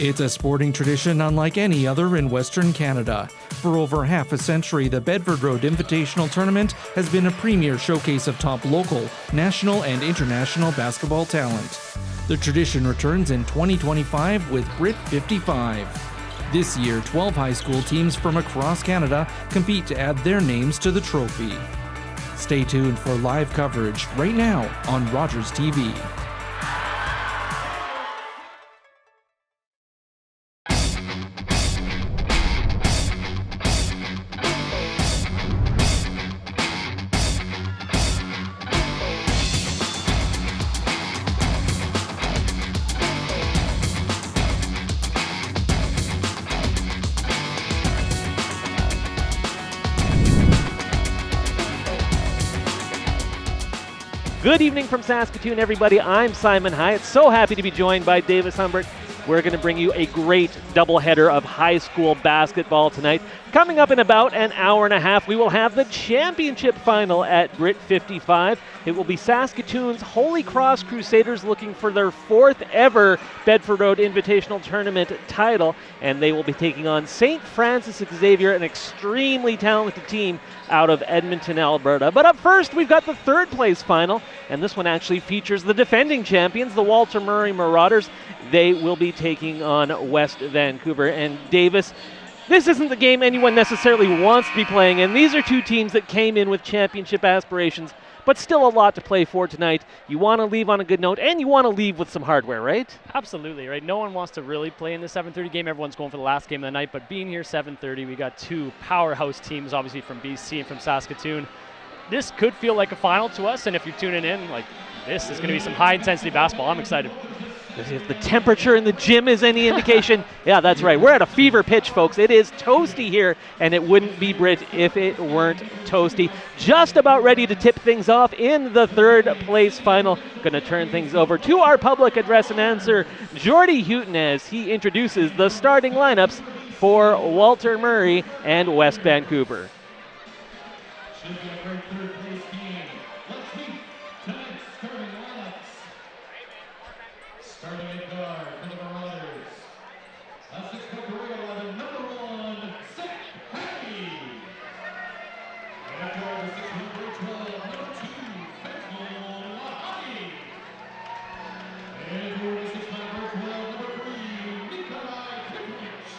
It's a sporting tradition unlike any other in Western Canada. For over half a century, the Bedford Road Invitational Tournament has been a premier showcase of top local, national, and international basketball talent. The tradition returns in 2025 with BRIT 55. This year, 12 high school teams from across Canada compete to add their names to the trophy. Stay tuned for live coverage right now on Rogers TV. Good evening from Saskatoon, everybody. I'm Simon Hyatt. So happy to be joined by Davis Humbert. We're going to bring you a great doubleheader of high school basketball tonight. Coming up in about an hour and a half, we will have the championship final at BRIT 55. It will be Saskatoon's Holy Cross Crusaders looking for their fourth ever Bedford Road Invitational Tournament title, and they will be taking on St. Francis Xavier, an extremely talented team out of Edmonton, Alberta. But up first, we've got the third place final, and this one actually features the defending champions, the Walter Murray Marauders. They will be taking on West Vancouver. And Davis, this isn't the game anyone necessarily wants to be playing in. These are two teams that came in with championship aspirations, but still a lot to play for tonight. You want to leave on a good note, and you want to leave with some hardware, right? Absolutely, right? No one wants to really play in the 7:30 game. Everyone's going for the last game of the night, but being here 7:30, we got two powerhouse teams, obviously from BC and from Saskatoon. This could feel like a final to us, and if you're tuning in, like, this is going to be some high-intensity basketball. I'm excited. If the temperature in the gym is any indication, yeah, that's right. We're at a fever pitch, folks. It is toasty here, and it wouldn't be BRIT if it weren't toasty. Just about ready to tip things off in the third place final. Going to turn things over to our public address and answer, Jordy Houghton, as he introduces the starting lineups for Walter Murray and West Vancouver. Starting at guard for the Marauders, a 6-foot gorilla, number 1, Zach Hattie. And at guard, the 6-foot grade 12, number 2, Faithful Lahati. And for the 6-foot grade 12, number 3, Nikolai Kivlich.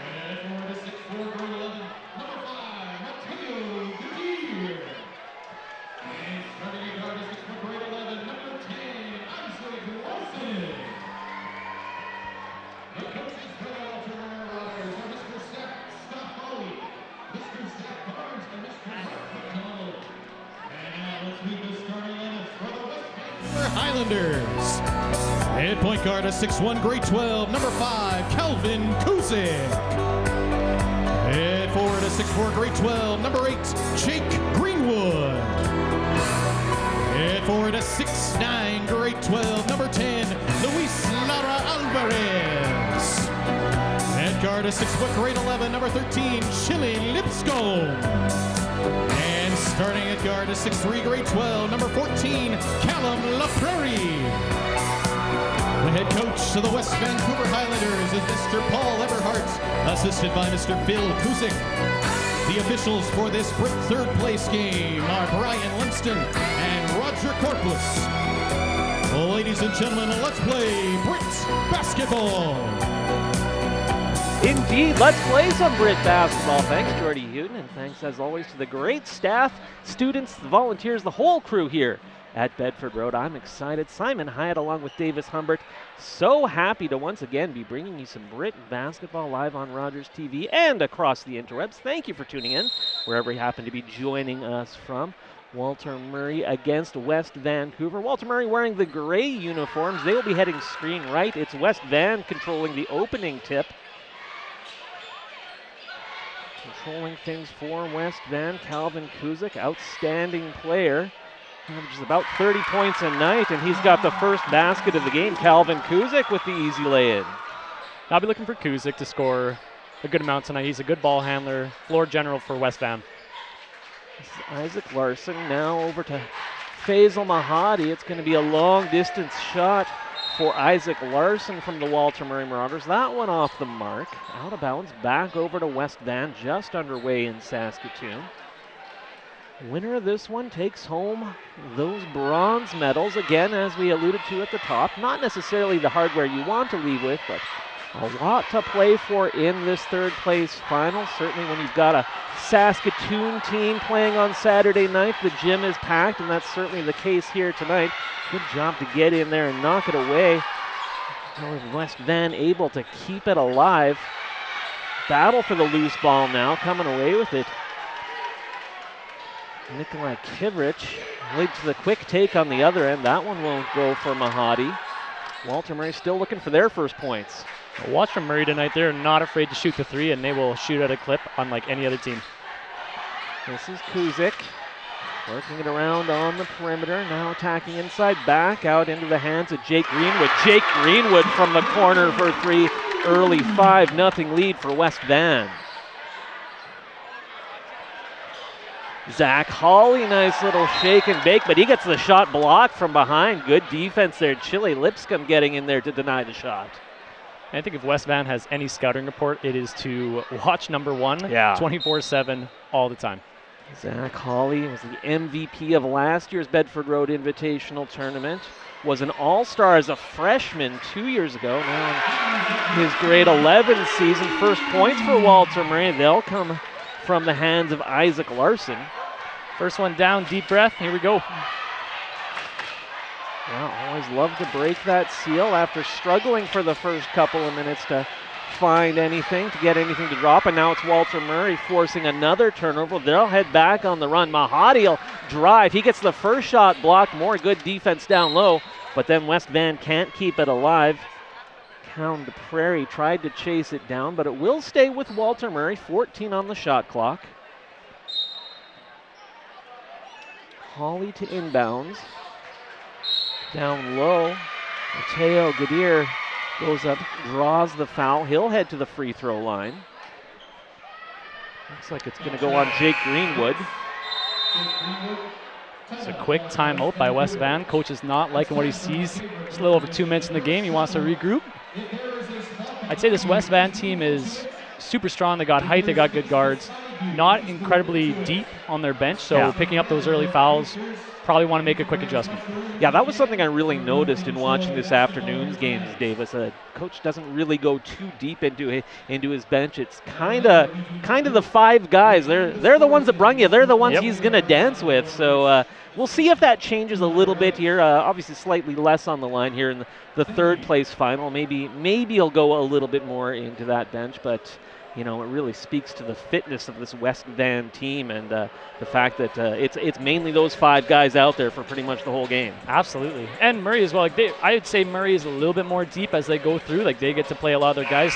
And for the 6'4", grade 11, number 5, Mateo Gutierrez. And starting at guard, the 6-foot grade 11, number 10, the coaches for the Walter Murray Marauders are Mr. Scott Hawley, Mr. Zach Barnes, and Mr. Mark McConnell. And now let's meet the starting lineups for the West Vancouver Highlanders. At point guard, a 6'1", grade 12, number 5, Calvin Kuzik. At forward, a 6'4", grade 12, number 8, Jake Greenwood. At forward, a 6'9", grade 12, number 10, Luis Lara Alvarez. At guard, a 6-foot, grade 11, number 13, Chili Lipscomb. And starting at guard, a 6'3", grade 12, number 14, Callum LaPrairie. The head coach of the West Vancouver Highlanders is Mr. Paul Everhart, assisted by Mr. Bill Kuzik. The officials for this BRIT third place game are Brian Linston and Roger Corpus. Well, ladies and gentlemen, let's play BRIT basketball. Indeed, let's play some BRIT basketball. Thanks, Jordy Houghton, and thanks as always to the great staff, students, the volunteers, the whole crew here at Bedford Road. I'm excited. Simon Hyatt along with Davis Humbert. So happy to once again be bringing you some BRIT basketball live on Rogers TV and across the interwebs. Thank you for tuning in, wherever you happen to be joining us from. Walter Murray against West Vancouver. Walter Murray wearing the gray uniforms. They will be heading screen right. It's West Van controlling the opening tip. Controlling things for West Van, Calvin Kuzik, outstanding player. Averages about 30 points a night, and he's got the first basket of the game. Calvin Kuzik with the easy lay-in. I'll be looking for Kuzik to score a good amount tonight. He's a good ball handler, floor general for West Van. This is Isaac Larson now over to Faisal Mahadi. It's going to be a long distance shot for Isaac Larson from the Walter Murray Marauders. That one off the mark. Out of bounds, back over to West Van, just underway in Saskatoon. Winner of this one takes home those bronze medals. Again, as we alluded to at the top, not necessarily the hardware you want to leave with, but a lot to play for in this third place final. Certainly when you've got a Saskatoon team playing on Saturday night, the gym is packed, and that's certainly the case here tonight. Good job to get in there and knock it away. West Van able to keep it alive. Battle for the loose ball now, coming away with it. Nikolai Kivrich leads the quick take on the other end. That one won't go for Mahadi. Walter Murray still looking for their first points. Watch from Murray tonight. They're not afraid to shoot the three, and they will shoot at a clip unlike any other team. This is Kuzik working it around on the perimeter. Now attacking inside, back out into the hands of Jake Greenwood. Jake Greenwood from the corner for three. Early 5-0 lead for West Van. Zach Hawley, nice little shake and bake, but he gets the shot blocked from behind. Good defense there. Chile Lipscomb getting in there to deny the shot. I think if West Van has any scouting report, it is to watch number one 24/7 all the time. Zach Hawley was the MVP of last year's Bedford Road Invitational Tournament. Was an all-star as a freshman 2 years ago. Now in his grade 11 season, first points for Walter Murray. They'll come from the hands of Isaac Larson. First one down, deep breath, here we go. Well, always love to break that seal after struggling for the first couple of minutes to find anything, to get anything to drop, and now it's Walter Murray forcing another turnover. They'll head back on the run. Mahadi will drive. He gets the first shot blocked. More good defense down low, but then West Van can't keep it alive. Cound Prairie tried to chase it down, but it will stay with Walter Murray. 14 on the shot clock. Hawley to inbounds. Down low, Mateo Gadir goes up, draws the foul. He'll head to the free throw line. Looks like it's going to go on Jake Greenwood. It's a quick timeout by West Van. Coach is not liking what he sees. Just a little over 2 minutes in the game. He wants to regroup. I'd say this West Van team is super strong. They got height, they got good guards. Not incredibly deep on their bench, so picking up those early fouls, probably want to make a quick adjustment. Yeah, that was something I really noticed in watching this afternoon's games, Davis. Coach doesn't really go too deep into his bench. It's kind of the five guys. They're the ones that brung you. They're the ones he's going to dance with. So we'll see if that changes a little bit here. Obviously slightly less on the line here in the third place final. Maybe he'll go a little bit more into that bench, but you know, it really speaks to the fitness of this West Van team and the fact that it's mainly those five guys out there for pretty much the whole game. Absolutely. And Murray as well. Like I would say Murray is a little bit more deep as they go through. Like they get to play a lot of their guys.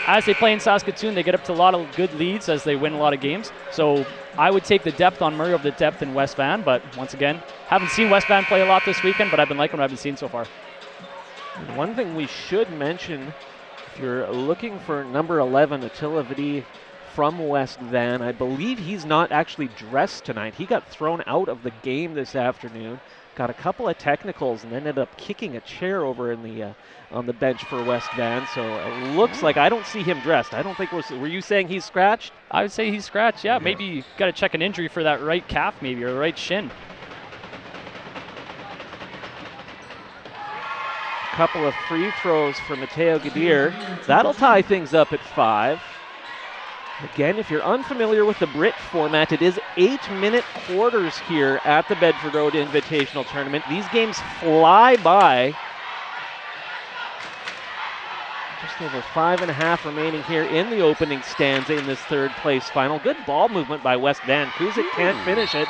As they play in Saskatoon, they get up to a lot of good leads as they win a lot of games. So I would take the depth on Murray over the depth in West Van. But once again, haven't seen West Van play a lot this weekend, but I've been liking what I've been seeing so far. One thing we should mention, if you're looking for number 11, Attila Vidi from West Van, I believe he's not actually dressed tonight. He got thrown out of the game this afternoon, got a couple of technicals, and ended up kicking a chair over in the on the bench for West Van. So it looks like I don't see him dressed. I don't think were you saying he's scratched? I would say he's scratched, yeah. Maybe you got to check an injury for that right calf maybe, or right shin. Couple of free throws for Mateo Gadir. That'll tie things up at 5. Again, if you're unfamiliar with the BRIT format, it is 8-minute quarters here at the Bedford Road Invitational Tournament. These games fly by. Just over 5.5 remaining here in the opening stanza in this third place final. Good ball movement by West Van. Kuzik can't finish it.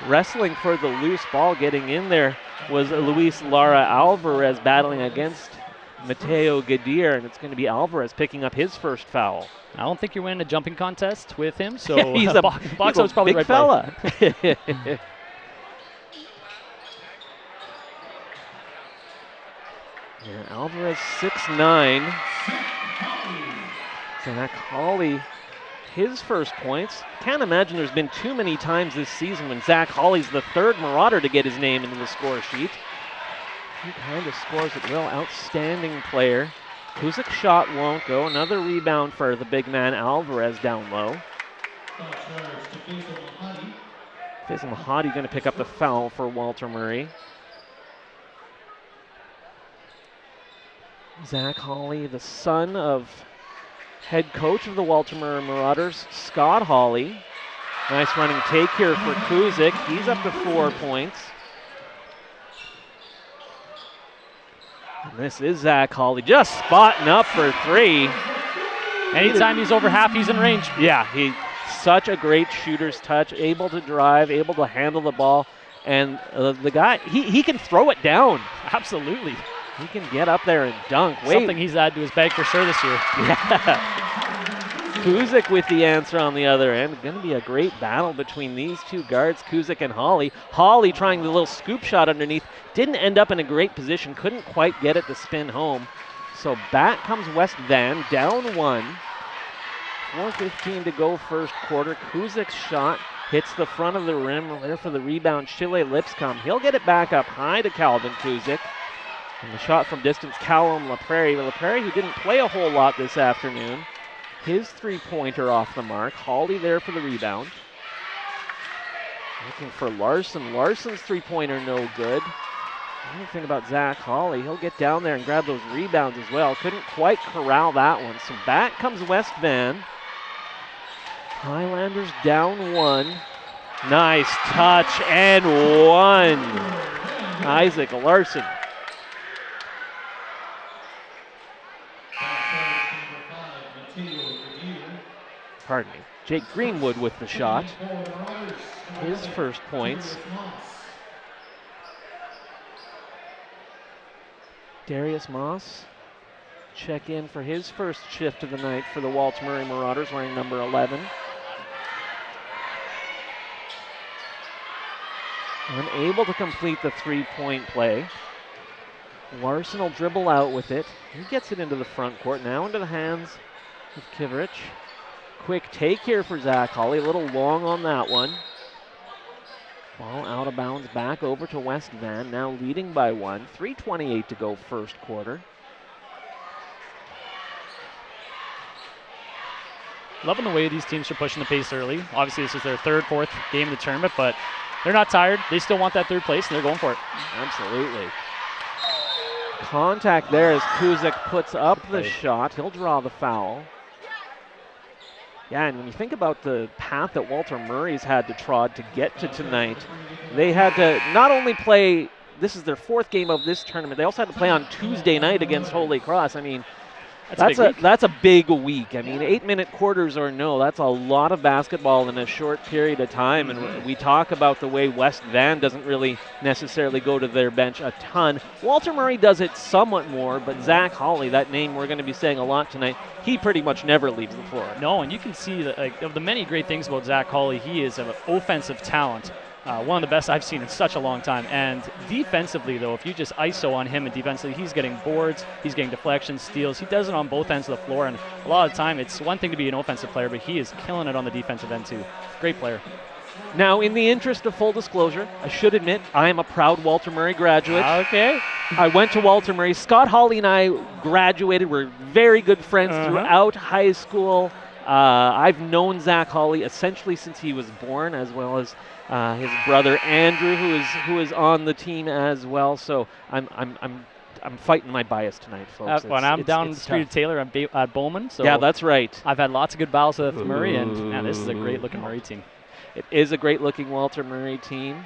Wrestling for the loose ball, getting in there was Luis Lara Alvarez battling against Mateo Gadir, and it's going to be Alvarez picking up his first foul. I don't think you're winning a jumping contest with him, so he's a box out's probably big right fella. Yeah, Alvarez 6'9". Zach Hawley, his first points. Can't imagine there's been too many times this season when Zach Hawley's the third Marauder to get his name into the score sheet. He kind of scores at will. Outstanding player. Kuzik shot won't go. Another rebound for the big man Alvarez down low. Faisal Mahadi going to pick up the foul for Walter Murray. Zach Hawley, the son of head coach of the Walter Murray Marauders, Scott Hawley. Nice running take here for Kuzik. He's up to 4 points. And this is Zach Hawley just spotting up for 3. Anytime he's over half, he's in range. Yeah, he's such a great shooter's touch, able to drive, able to handle the ball. And the guy, he can throw it down. Absolutely. He can get up there and dunk. Something he's added to his bag for sure this year. Yeah. Kuzik with the answer on the other end. Going to be a great battle between these two guards, Kuzik and Hawley. Hawley trying the little scoop shot underneath. Didn't end up in a great position. Couldn't quite get it to spin home. So back comes West Van, down 1. 4:15 to go first quarter. Kuzik's shot hits the front of the rim. There for the rebound, Chile Lipscomb. He'll get it back up high to Calvin Kuzik. And the shot from distance, Callum LaPrairie. But LaPrairie, who didn't play a whole lot this afternoon, his three-pointer off the mark. Hawley there for the rebound. Looking for Larson. Larson's three-pointer no good. Another thing about Zach Hawley, he'll get down there and grab those rebounds as well. Couldn't quite corral that one. So back comes West Van. Highlanders down 1. Nice touch and 1. Isaac Larson. Pardon me. Jake Greenwood with the shot. His first points. Darius Moss check in for his first shift of the night for the Walter Murray Marauders, wearing number 11. Unable to complete the three-point play. Larson will dribble out with it. He gets it into the front court, now into the hands of Kivrich. Quick take here for Zach Hawley, a little long on that one. Ball out of bounds, back over to West Van, now leading by 1. 3:28 to go first quarter. Loving the way these teams are pushing the pace early. Obviously, this is their third, fourth game of the tournament, but they're not tired. They still want that third place, and they're going for it. Absolutely. Contact there as Kuzik puts up the shot. He'll draw the foul. Yeah, and when you think about the path that Walter Murray's had to trod to get to tonight, they had to not only play, this is their 4th game of this tournament, they also had to play on Tuesday night against Holy Cross. I mean, that's a big week. I mean, 8-minute quarters or no, that's a lot of basketball in a short period of time. And we talk about the way West Van doesn't really necessarily go to their bench a ton. Walter Murray does it somewhat more, but Zach Hawley, that name we're going to be saying a lot tonight, he pretty much never leaves the floor. No, and you can see that, like, of the many great things about Zach Hawley, he is an offensive talent. One of the best I've seen in such a long time. And defensively, though, if you just ISO on him and defensively, he's getting boards, he's getting deflections, steals. He does it on both ends of the floor. And a lot of the time, it's one thing to be an offensive player, but he is killing it on the defensive end, too. Great player. Now, in the interest of full disclosure, I should admit I am a proud Walter Murray graduate. Okay. I went to Walter Murray. Scott Hawley and I graduated. We're very good friends throughout high school. I've known Zach Hawley essentially since he was born, as well as his brother Andrew, who is on the team as well. So I'm fighting my bias tonight, folks. I'm down the street of Taylor at Bowman. So yeah, that's right. I've had lots of good battles with Murray, and man, this is a great-looking Murray team. It is a great-looking Walter Murray team.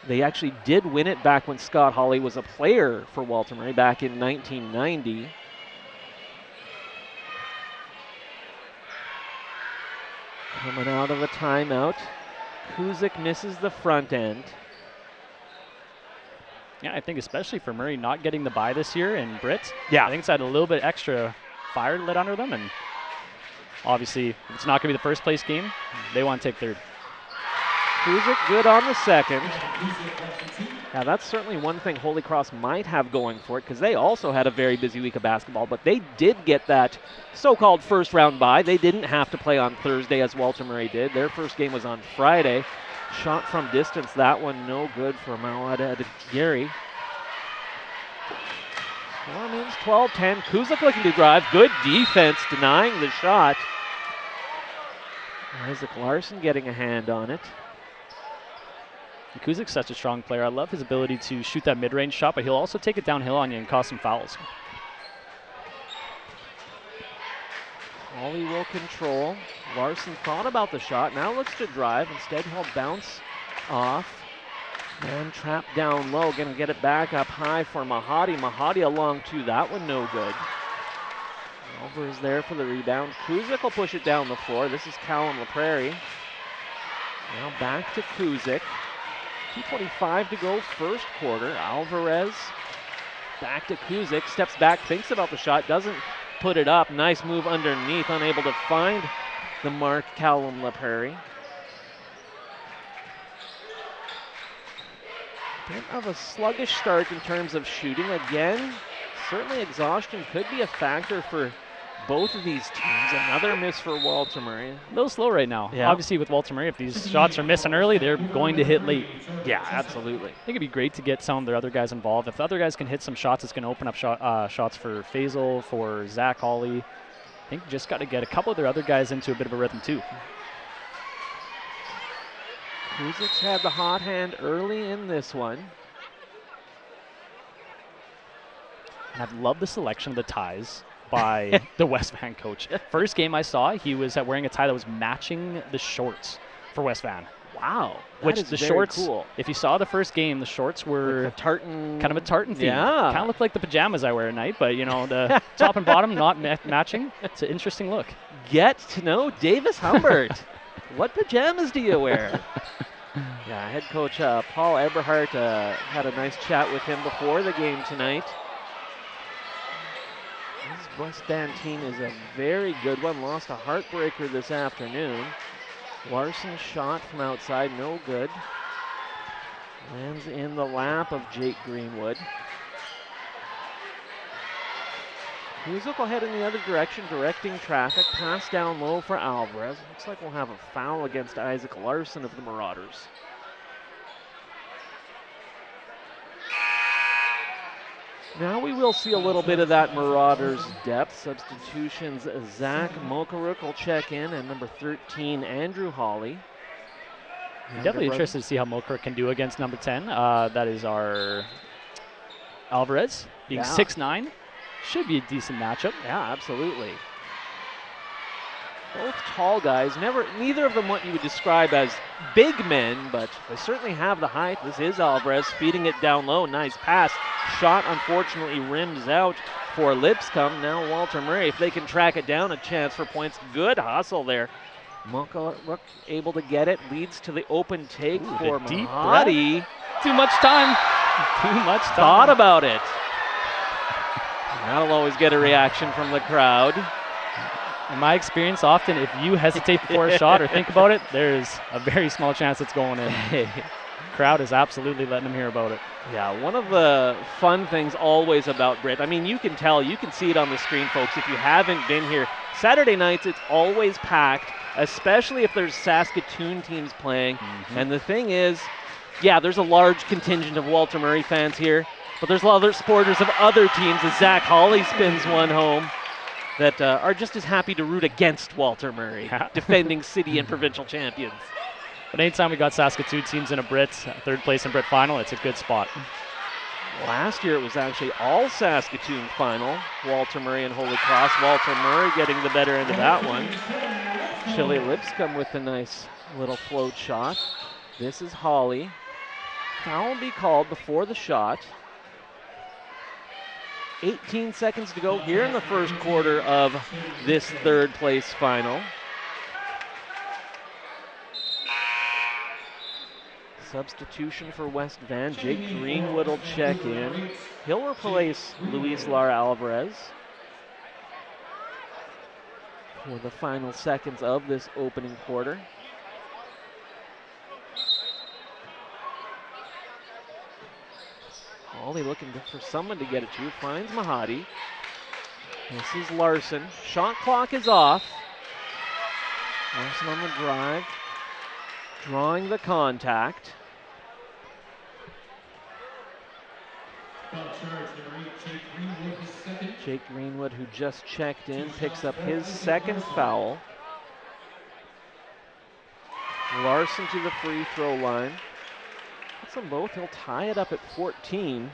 They actually did win it back when Scott Hawley was a player for Walter Murray back in 1990. Coming out of a timeout. Kuzik misses the front end. Yeah, I think especially for Murray not getting the bye this year in BRIT, yeah, I think it's had a little bit extra fire lit under them, and obviously if it's not going to be the first place game, they want to take third. Kuzik good on the second. Now that's certainly one thing Holy Cross might have going for it, because they also had a very busy week of basketball, but they did get that so-called first round bye. They didn't have to play on Thursday as Walter Murray did. Their first game was on Friday. Shot from distance, that one no good for Mawad Gary. Score means 12-10. Kuzik looking to drive. Good defense denying the shot. Isaac Larson getting a hand on it. Kuzik's such a strong player. I love his ability to shoot that mid-range shot, but he'll also take it downhill on you and cause some fouls. Hawley will control. Larson thought about the shot. Now looks to drive. Instead, he'll bounce off. And trap down low. Going to get it back up high for Mahadi. Mahadi along to that one, no good. Alvarez there for the rebound. Kuzik will push it down the floor. This is Callum LaPrairie. Now back to Kuzik. 2:25 to go, first quarter. Alvarez back to Kuzik. Steps back, thinks about the shot, doesn't put it up. Nice move underneath, unable to find the mark, Callum LaPrairie. Bit of a sluggish start in terms of shooting. Again, certainly exhaustion could be a factor for both of these teams. Another miss for Walter Murray. A little slow right now. Yeah. Obviously, with Walter Murray, if these shots are missing early, they're going to hit late. Yeah, absolutely. I think it'd be great to get some of their other guys involved. If the other guys can hit some shots, it's going to open up shots for Faisal, for Zach Hawley. I think you just got to get a couple of their other guys into a bit of a rhythm, too. Kuzik's had the hot hand early in this one. And I've loved the selection of the ties by the West Van coach. First game I saw, he was wearing a tie that was matching the shorts for West Van. Wow. Which that is the very shorts, cool. If you saw the first game, the shorts were Like a tartan. kind of a tartan theme. Yeah. Kind of looked like the pajamas I wear at night, but you know, the top and bottom not matching. It's an interesting look. Get to know Davis Humbert. What pajamas do you wear? Yeah, head coach Paul Eberhardt had a nice chat with him before the game tonight. This West Band team is a very good one. Lost a heartbreaker this afternoon. Larson's shot from outside, no good. Lands in the lap of Jake Greenwood. Kuzik will head in the other direction, directing traffic. Pass down low for Alvarez. Looks like we'll have a foul against Isaac Larson of the Marauders. Now we will see a little bit of that Marauders depth. Substitutions, Zach Mokaruk will check in, and number 13, Andrew Hawley. Definitely interested to see how Mokruk can do against number 10. That is our Alvarez, being 6'9". Should be a decent matchup. Yeah, absolutely. Both tall guys, neither of them what you would describe as big men, but they certainly have the height. This is Alvarez feeding it down low. Nice pass. Shot unfortunately rims out for Lipscomb. Now Walter Murray, if they can track it down, a chance for points. Good hustle there. Mokaruk able to get it, leads to the open take for Mahadi. Too much time. Too much time. Thought about it. That'll always get a reaction from the crowd. In my experience, often if you hesitate before a shot or think about it, there's a very small chance it's going in. Crowd is absolutely letting them hear about it. Yeah, one of the fun things always about BRIT, I mean, you can tell, you can see it on the screen, folks, if you haven't been here. Saturday nights, it's always packed, especially if there's Saskatoon teams playing. And the thing is, yeah, there's a large contingent of Walter Murray fans here, but there's a lot of other supporters of other teams as Zach Hawley spins one home that are just as happy to root against Walter Murray, defending city and provincial champions. But anytime we got Saskatoon teams in a BRIT, third place in BRIT final, it's a good spot. Last year it was actually all Saskatoon final. Walter Murray and Holy Cross. Walter Murray getting the better end of that one. Chile Lipscomb with a nice little float shot. This is Hawley. Foul will be called before the shot. 18 seconds to go here in the first quarter of this third place final. Substitution for West Van. Jake Greenwood will check in. He'll replace Luis Lara Alvarez for the final seconds of this opening quarter. Hawley looking for someone to get it to. Finds Mahadi. This is Larson. Shot clock is off. Larson on the drive. Drawing the contact. Foul charge, number 8, Jake Greenwood, his second. Jake Greenwood, who just checked in, picks up his second foul. Larson to the free throw line. That's them both. He'll tie it up at 14.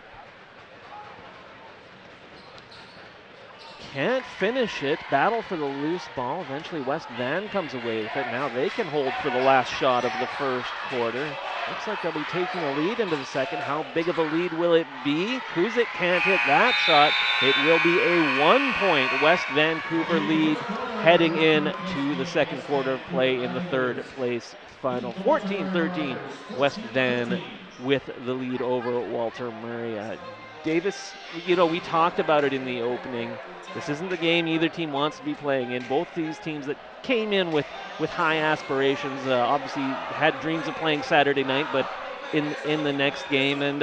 Can't finish it. Battle for the loose ball. Eventually West Van comes away with it. Now they can hold for the last shot of the first quarter. Looks like they'll be taking a lead into the second. How big of a lead will it be? Kuzik can't hit that shot. It will be a 1-point West Vancouver lead heading in to the second quarter of play in the third place final. 14-13, West Van with the lead over Walter Murray. Davis, we talked about it in the opening. This isn't the game either team wants to be playing in. Both these teams that came in with high aspirations, obviously had dreams of playing Saturday night, but in the next game. And,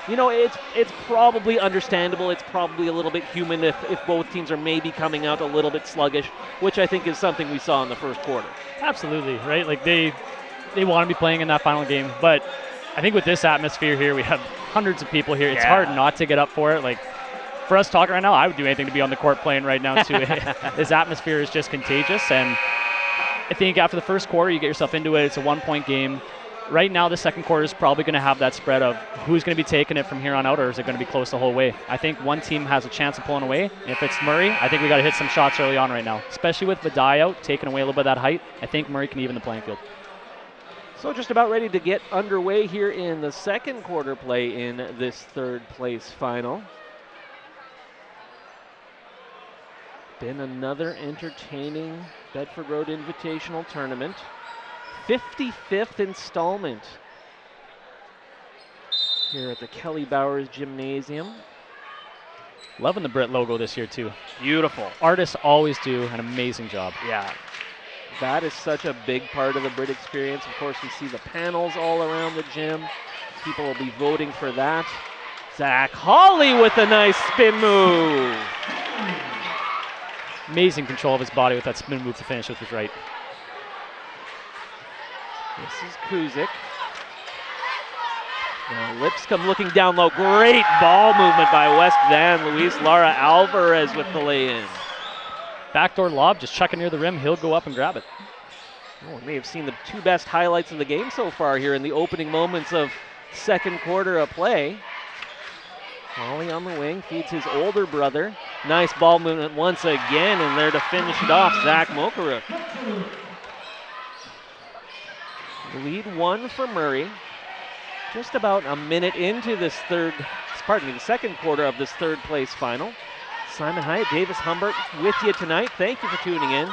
it's probably understandable. It's probably a little bit human if both teams are maybe coming out a little bit sluggish, which I think is something we saw in the first quarter. Absolutely, right? Like they want to be playing in that final game, but I think with this atmosphere here, we have hundreds of people here. It's hard not to get up for it. Like, for us talking right now, I would do anything to be on the court playing right now too. This atmosphere is just contagious, and I think after the first quarter, you get yourself into it. It's a 1-point game. Right now, the second quarter is probably going to have that spread of who's going to be taking it from here on out, or is it going to be close the whole way? I think one team has a chance of pulling away. If it's Murray, I think we got to hit some shots early on right now, especially with Vadai out, taking away a little bit of that height. I think Murray can even the playing field. So just about ready to get underway here in the second quarter play in this third place final. Been another entertaining Bedford Road Invitational Tournament. 55th installment here at the Kelly Bowers Gymnasium. Loving the BRIT logo this year too. Beautiful. Artists always do an amazing job. Yeah. That is such a big part of the BRIT experience. Of course, we see the panels all around the gym. People will be voting for that. Zach Hawley with a nice spin move. Amazing control of his body with that spin move to finish with his right. This is Kuzik. Now Lipscomb looking down low. Great ball movement by West Van. Luis Lara Alvarez with the lay-in. Backdoor lob, just chucking near the rim. He'll go up and grab it. Oh, we may have seen the two best highlights of the game so far here in the opening moments of second quarter of play. Hawley on the wing, feeds his older brother. Nice ball movement once again, and there to finish it off, Zach Mokaruk. Lead one for Murray. Just about a minute into this the second quarter of this third place final. Simon Hyatt, Davis Humbert with you tonight. Thank you for tuning in.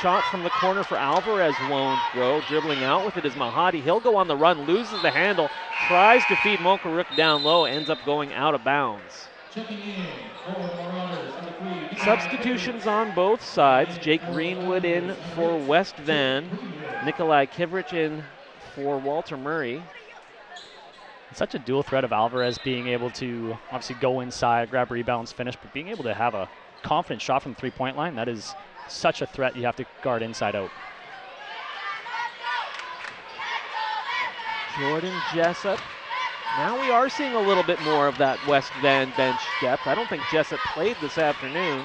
Shot from the corner for Alvarez won't go. Dribbling out with it is Mahadi. He'll go on the run, loses the handle, tries to feed Mokaruk down low, ends up going out of bounds. Checking in for Marauders, number 3. Substitutions on both sides. Jake Greenwood in for West Van. Nikolai Kivrich in for Walter Murray. Such a dual threat of Alvarez being able to obviously go inside, grab rebounds, finish, but being able to have a confident shot from the three-point line, that is such a threat you have to guard inside out. Jordan Jessup. Now we are seeing a little bit more of that West Van bench depth. I don't think Jessup played this afternoon.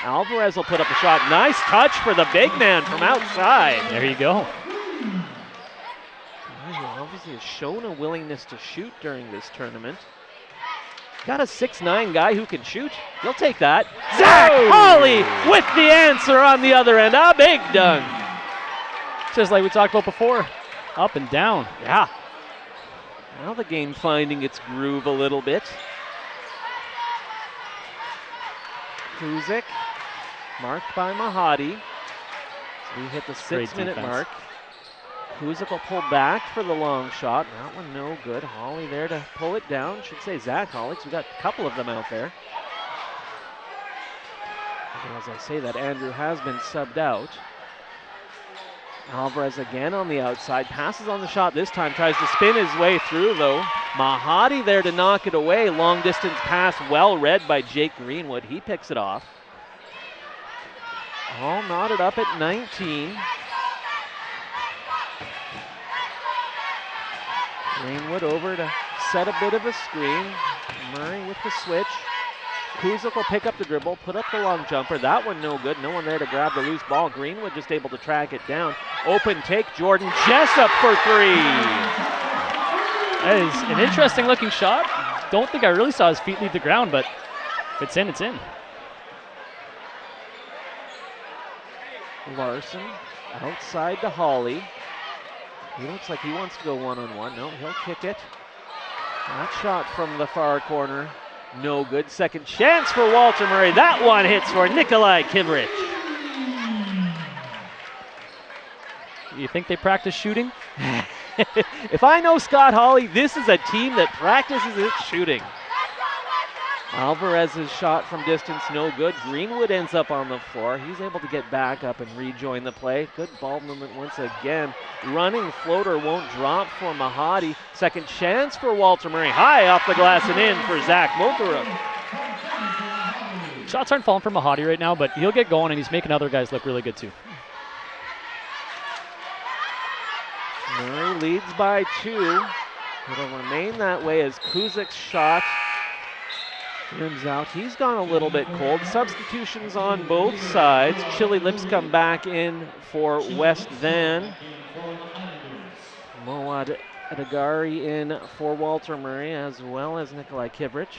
Alvarez will put up a shot. Nice touch for the big man from outside. There you go. Obviously has shown a willingness to shoot during this tournament. Got a 6'9" guy who can shoot. He'll take that. Zach Hawley with the answer on the other end. A big dunk. Just like we talked about before, up and down. Yeah. Now the game finding its groove a little bit. Kuzik, marked by Mahadi. So we hit the 6-minute mark. Kuzik will pull back for the long shot. That one no good. Hawley there to pull it down. Should say Zach Hawley, because we got a couple of them out there. And as I say that, Andrew has been subbed out. Alvarez again on the outside. Passes on the shot this time. Tries to spin his way through, though. Mahadi there to knock it away. Long distance pass well read by Jake Greenwood. He picks it off. All knotted up at 19. Greenwood over to set a bit of a screen. Murray with the switch. Kuzik will pick up the dribble, put up the long jumper. That one no good. No one there to grab the loose ball. Greenwood just able to track it down. Open take, Jordan Jessup for three. That is an interesting looking shot. Don't think I really saw his feet leave the ground, but if it's in, it's in. Larson outside to Hawley. He looks like he wants to go one-on-one. No, he'll kick it. That shot from the far corner. No good. Second chance for Walter Murray. That one hits for Nikolai Kivrich. You think they practice shooting? If I know Scott Hawley, this is a team that practices its shooting. Alvarez's shot from distance, no good. Greenwood ends up on the floor. He's able to get back up and rejoin the play. Good ball movement once again. Running floater won't drop for Mahadi. Second chance for Walter Murray. High off the glass and in for Zach Mokaruk. Shots aren't falling for Mahadi right now, but he'll get going, and he's making other guys look really good too. Murray leads by 2. It'll remain that way as Kuzik's shot rims out. He's gone a little bit cold. Substitutions on both sides. Chili Lips come back in for West Van. Moad Adagari in for Walter Murray, as well as Nikolai Kivrich.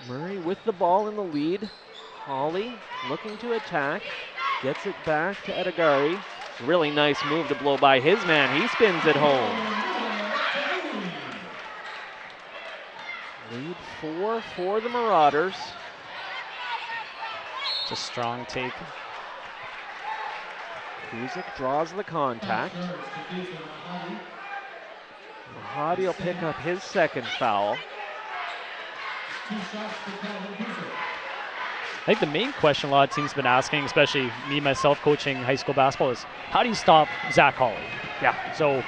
Murray with the ball in the lead. Hawley looking to attack. Gets it back to Adagari. Really nice move to blow by his man. He spins it home. Lead 4 for the Marauders. It's a strong take. Kuzik draws the contact. Mahadi will pick up his second foul. I think the main question a lot of teams have been asking, especially me, myself, coaching high school basketball, is how do you stop Zach Hawley? Yeah, so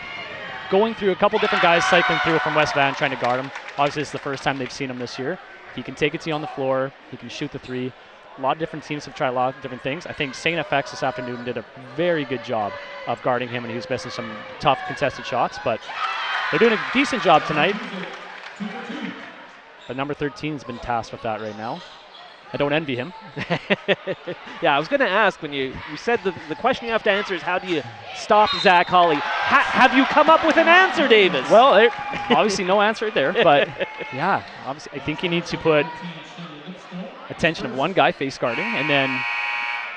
going through a couple different guys cycling through from West Van trying to guard him. Obviously, it's the first time they've seen him this year. He can take it to you on the floor. He can shoot the three. A lot of different teams have tried a lot of different things. I think St. FX this afternoon did a very good job of guarding him, and he was missing some tough contested shots, but they're doing a decent job tonight. But number 13 has been tasked with that right now. I don't envy him. Yeah, I was going to ask when you said the question you have to answer is how do you stop Zach Hawley? Have you come up with an answer, Davis? Well, obviously no answer there, but yeah, obviously I think you need to put attention of one guy face guarding, and then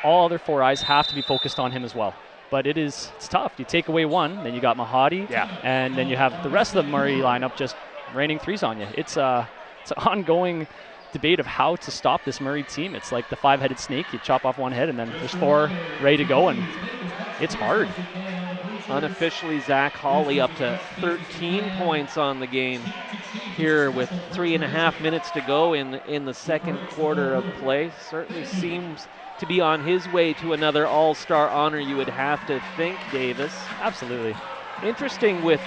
all other 4 eyes have to be focused on him as well. But it's tough. You take away one, then you got Mahadi, and then you have the rest of the Murray lineup just raining threes on you. It's an ongoing debate of how to stop this Murray team. It's like the 5-headed snake. You chop off one head and then there's 4 ready to go, and it's hard. Unofficially, Zach Hawley up to 13 points on the game here with 3.5 minutes to go in the second quarter of play. Certainly seems to be on his way to another all-star honor, you would have to think, Davis. Absolutely. Interesting with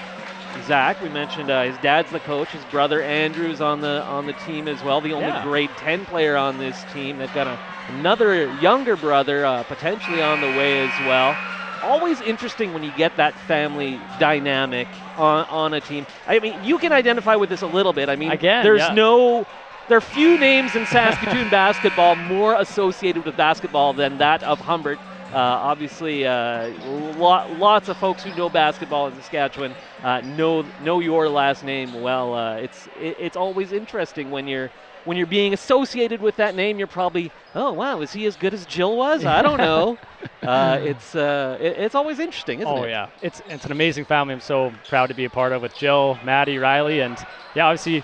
Zach, we mentioned his dad's the coach. His brother Andrew's on the team as well. The only grade 10 player on this team. They've got another younger brother potentially on the way as well. Always interesting when you get that family dynamic on a team. I mean, you can identify with this a little bit. I mean, there are few names in Saskatoon basketball more associated with basketball than that of Humbert. Obviously, lots of folks who know basketball in Saskatchewan know your last name well. It's always interesting when you're being associated with that name. You're probably, oh wow, is he as good as Jill was? I don't know. It's always interesting, isn't it? Oh yeah, it's an amazing family. I'm so proud to be a part of with Jill, Maddie, Riley, and yeah, obviously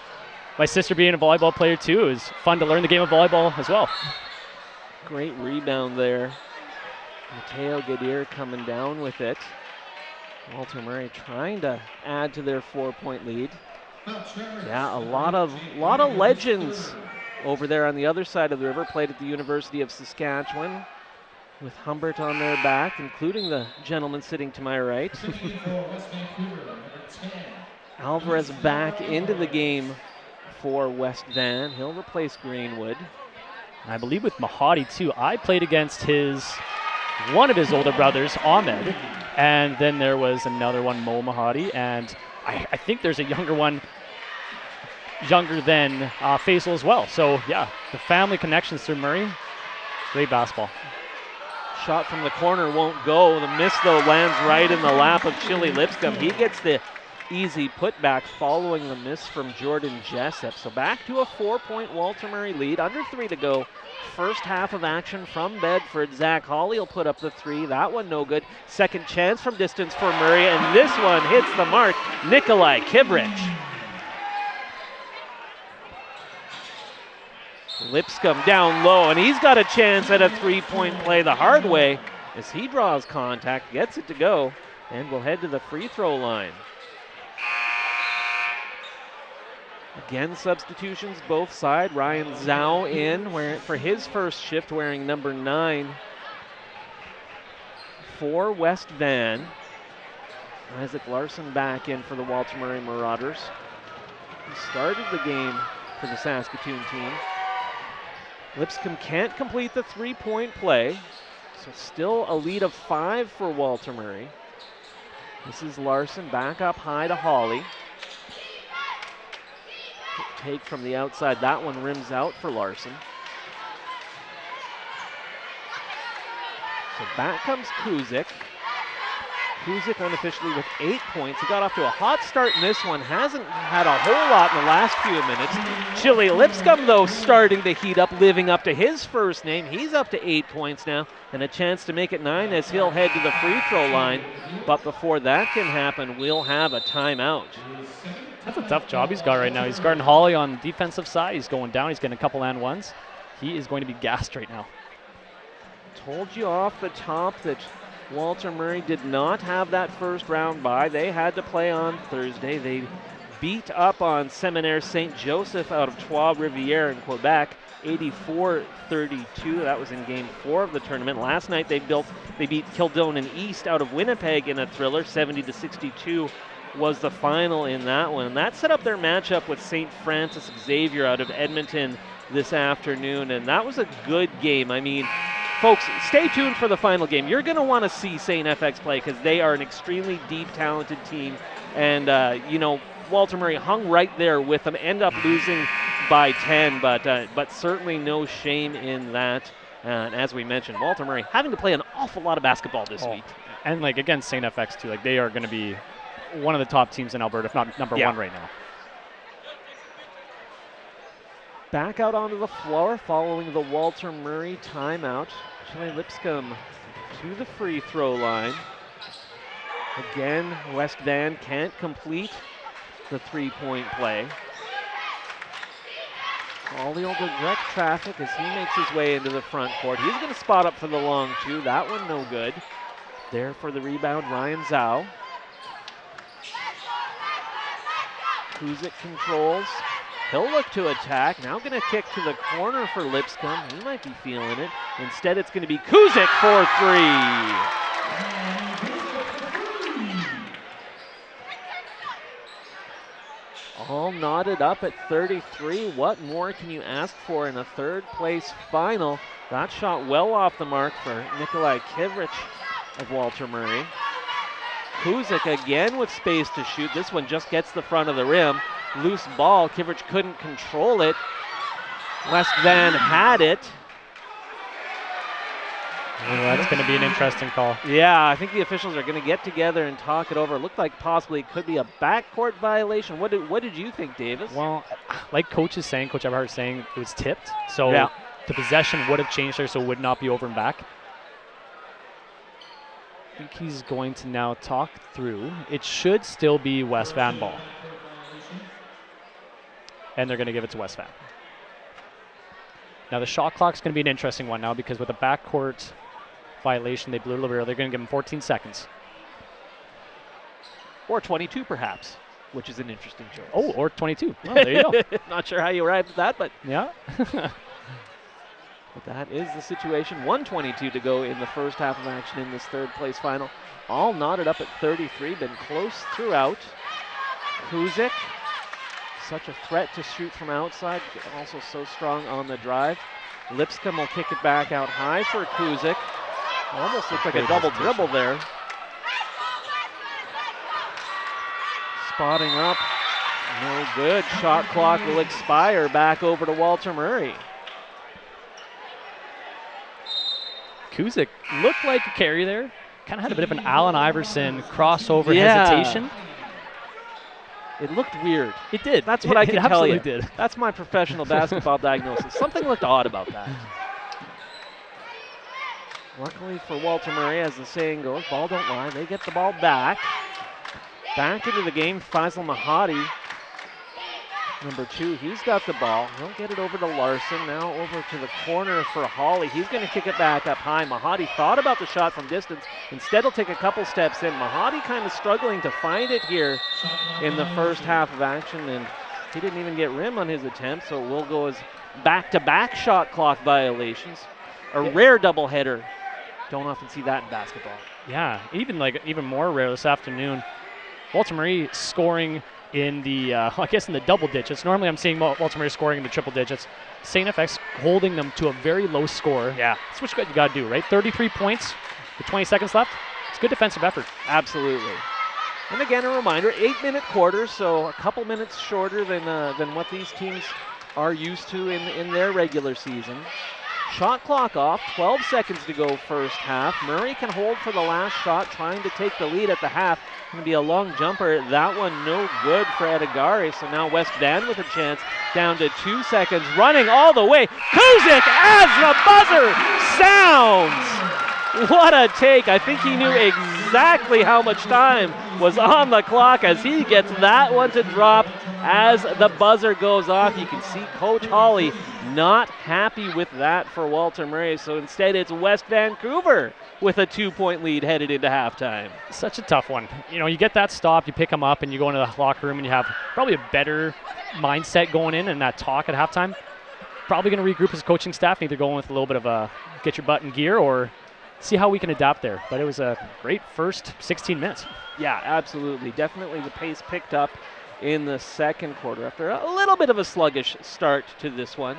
my sister being a volleyball player too. It was fun to learn the game of volleyball as well. Great rebound there. Mateo Gadir coming down with it. Walter Murray trying to add to their 4-point lead. Yeah, a lot of legends over there on the other side of the river. Played at the University of Saskatchewan with Humbert on their back, including the gentleman sitting to my right. Alvarez back into the game for West Van. He'll replace Greenwood. I believe with Mahadi too. I played against one of his older brothers, Ahmed, and then there was another one, Mo Mahadi, and I think there's a younger one younger than Faisal as well. So yeah, the family connections through Murray. Great basketball. Shot from the corner won't go. The miss, though, lands right in the lap of Chili Lipscomb. He gets the easy putback following the miss from Jordan Jessup. So back to a 4-point Walter Murray lead. Under 3 to go. First half of action from Bedford. Zach Hawley will put up the 3. That one no good. Second chance from distance for Murray, and this one hits the mark. Nikolai Kivrich. Lipscomb down low, and he's got a chance at a 3-point play the hard way as he draws contact, gets it to go, and will head to the free throw line. Again, substitutions both sides. Ryan Zhao in for his first shift, wearing number 9 for West Van. Isaac Larson back in for the Walter Murray Marauders. He started the game for the Saskatoon team. Lipscomb can't complete the 3-point play, so still a lead of 5 for Walter Murray. This is Larson back up high to Hawley. Take from the outside, that one rims out for Larson. So back comes Kuzik. Kuzik unofficially with 8 points. He got off to a hot start in this one. Hasn't had a whole lot in the last few minutes. Chili Lipscomb, though, starting to heat up, living up to his first name. He's up to 8 points now, and a chance to make it 9 as he'll head to the free throw line. But before that can happen, we'll have a timeout. That's a tough job he's got right now. He's guarding Hawley on the defensive side. He's going down. He's getting a couple and ones. He is going to be gassed right now. Told you off the top that Walter Murray did not have that first round bye. They had to play on Thursday. They beat up on Seminaire St. Joseph out of Trois-Rivières in Quebec, 84-32. That was in game 4 of the tournament. Last night they beat Kildonan East out of Winnipeg in a thriller. 70-62 was the final in that one. And that set up their matchup with St. Francis Xavier out of Edmonton this afternoon. And that was a good game. I mean, folks, stay tuned for the final game. You're going to want to see St. FX play because they are an extremely deep, talented team. And, Walter Murray hung right there with them, end up losing by 10, but certainly no shame in that. And as we mentioned, Walter Murray having to play an awful lot of basketball this week. And, against St. FX, too, they are going to be one of the top teams in Alberta, if not number 1 right now. Back out onto the floor following the Walter Murray timeout. Chili Lipscomb to the free throw line. Again, West Van can't complete the 3-point play. Hawley will direct traffic as he makes his way into the front court. He's going to spot up for the long 2. That one no good. There for the rebound, Ryan Zhao. Kuzik controls. He'll look to attack. Now going to kick to the corner for Lipscomb. He might be feeling it. Instead, it's going to be Kuzik for 3. All knotted up at 33. What more can you ask for in a third-place final? That shot well off the mark for Nikolai Kivrich of Walter Murray. Kuzik again with space to shoot. This one just gets the front of the rim. Loose ball. Kivrich couldn't control it. West Van had it. Oh, that's going to be an interesting call. Yeah, I think the officials are going to get together and talk it over. It looked like possibly it could be a backcourt violation. What did you think, Davis? Well, like Coach is saying, Coach Everhart is saying, it was tipped. So yeah, the possession would have changed there, so it would not be over and back. I think he's going to now talk through. It should still be West Van ball. And they're going to give it to West Van. Now the shot clock's going to be an interesting one now because with a backcourt violation, they blew a little bit early. They're going to give him 14 seconds. Or 22 perhaps, which is an interesting choice. Oh, or 22. Well, there you go. Not sure how you arrived at that, but yeah. But that is the situation. 1:22 to go in the first half of action in this third place final. All knotted up at 33, been close throughout. Kuzik, such a threat to shoot from outside, also so strong on the drive. Lipscomb will kick it back out high for Kuzik. Almost looks like a double dribble there. Spotting up No good. Shot clock will expire. Back over to Walter Murray. Kuzik looked like a carry there. Kind of had a bit of an Allen Iverson crossover hesitation. It looked weird. It did. That's what I can tell you. It absolutely did. That's my professional basketball diagnosis. Something looked odd about that. Luckily for Walter Murray, as the saying goes, ball don't lie. They get the ball back. Back into the game, Faisal Mahadi. Number 2, he's got the ball. He'll get it over to Larson. Now over to the corner for Hawley. He's going to kick it back up high. Mahadi thought about the shot from distance. Instead, he'll take a couple steps in. Mahadi kind of struggling to find it here in the first half of action, and he didn't even get rim on his attempt, so it will go as back-to-back shot clock violations. A rare doubleheader. Don't often see that in basketball. Yeah, even more rare this afternoon. Walter Murray scoring in the, I guess in the double digits. Normally I'm seeing Walter Murray scoring in the triple digits. St. FX holding them to a very low score. Yeah, that's what you got to do, right? 33 points with 20 seconds left. It's good defensive effort. Absolutely. And again, a reminder, 8-minute quarters, so a couple minutes shorter than what these teams are used to in their regular season. Shot clock off, 12 seconds to go first half. Murray can hold for the last shot, trying to take the lead at the half. Going to be a long jumper. That one no good for Edegari. So now West Van with a chance, down to 2 seconds, running all the way. Kuzik as the buzzer sounds. What a take. I think he knew exactly how much time was on the clock as he gets that one to drop as the buzzer goes off. You can see Coach Hawley not happy with that for Walter Murray. So instead it's West Vancouver with a 2-point lead headed into halftime. Such a tough one. You know, you get that stop, you pick them up, and you go into the locker room and you have probably a better mindset going in and that talk at halftime. Probably going to regroup as coaching staff, either going with a little bit of a get your butt in gear or see how we can adapt there. But it was a great first 16 minutes. Yeah, absolutely. Definitely the pace picked up in the second quarter after a little bit of a sluggish start to this one.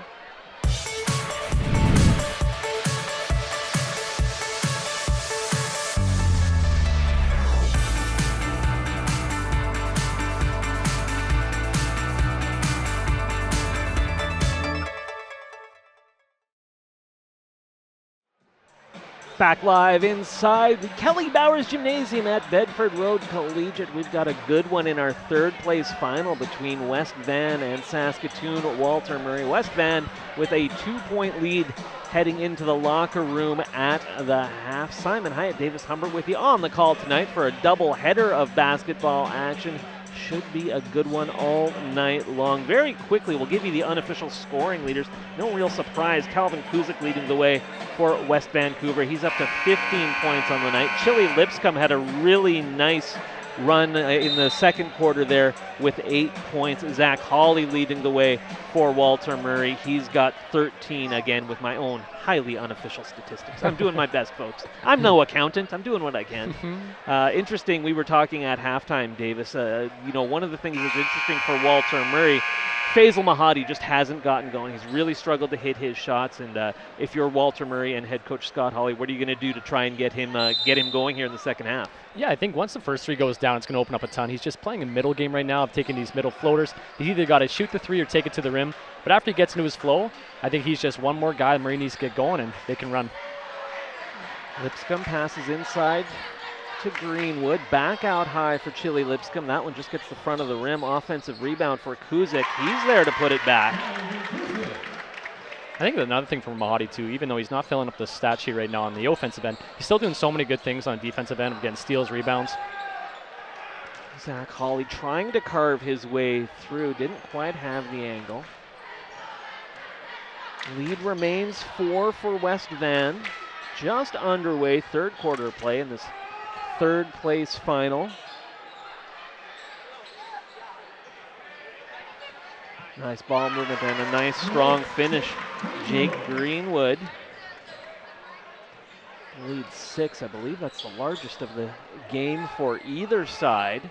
Back live inside the Kelly Bowers Gymnasium at Bedford Road Collegiate. We've got a good one in our third place final between West Van and Saskatoon Walter Murray. West Van with a 2-point lead heading into the locker room at the half. Simon Hyatt, Davis Humbert with you on the call tonight for a double header of basketball action. Should be a good one all night long. Very quickly, we'll give you the unofficial scoring leaders. No real surprise, Calvin Kuzik leading the way for West Vancouver. He's up to 15 points on the night. Chili Lipscomb had a really nice run in the second quarter there with 8 points. Zach Hawley leading the way for Walter Murray. He's got 13 again with my own highly unofficial statistics. I'm doing my best, folks. I'm no accountant. I'm doing what I can. Interesting, we were talking at halftime, Davis. You know, one of the things that's interesting for Walter Murray, Faisal Mahadi just hasn't gotten going. He's really struggled to hit his shots, and if you're Walter Murray and head coach Scott Hawley, what are you going to do to try and get him going here in the second half? Yeah, I think once the first three goes down, it's going to open up a ton. He's just playing a middle game right now of taking these middle floaters. He's either got to shoot the three or take it to the rim. But after he gets into his flow, I think he's just one more guy Murray needs to get going, and they can run. Lipscomb passes inside to Greenwood. Back out high for Chili Lipscomb. That one just gets the front of the rim. Offensive rebound for Kuzik. He's there to put it back. I think another thing from Mahadi, too, even though he's not filling up the stat sheet right now on the offensive end, he's still doing so many good things on the defensive end, getting steals, rebounds. Zach Hawley trying to carve his way through. Didn't quite have the angle. Lead remains 4 for West Van. Just underway, third quarter play in this third place final. Nice ball movement and a nice strong finish. Jake Greenwood leads 6. I believe that's the largest of the game for either side.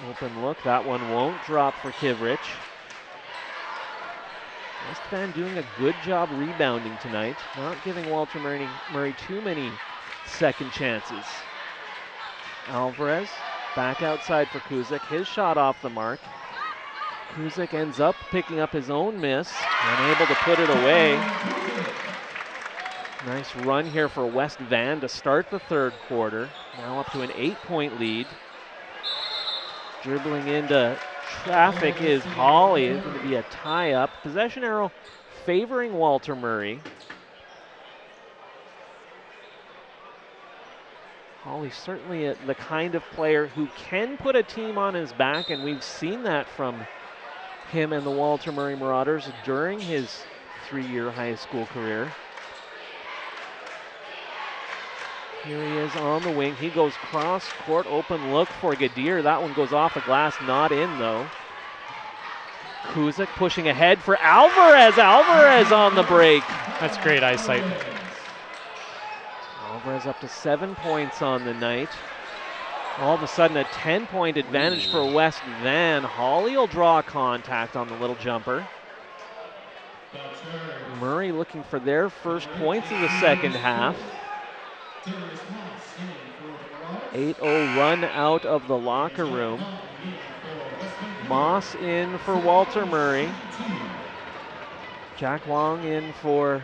Open look, that one won't drop for Kivrich. West Van doing a good job rebounding tonight, not giving Walter Murray too many second chances. Alvarez back outside for Kuzik. His shot off the mark. Kuzik ends up picking up his own miss, unable to put it away. Nice run here for West Van to start the third quarter. Now up to an 8-point lead. Dribbling into traffic is Hawley. It's going to be a tie-up. Possession arrow favoring Walter Murray. Hawley's certainly the kind of player who can put a team on his back, and we've seen that from him and the Walter Murray Marauders during his 3-year high school career. Here he is on the wing. He goes cross court, open look for Gadir. That one goes off the glass, not in though. Kuzik pushing ahead for Alvarez. Alvarez on the break. That's great eyesight. Alvarez up to 7 points on the night. All of a sudden a 10-point advantage for West Van. Hawley will draw contact on the little jumper. Murray looking for their first points in the second half. 8-0 run out of the locker room. Moss in for Walter Murray. Jack Wong in for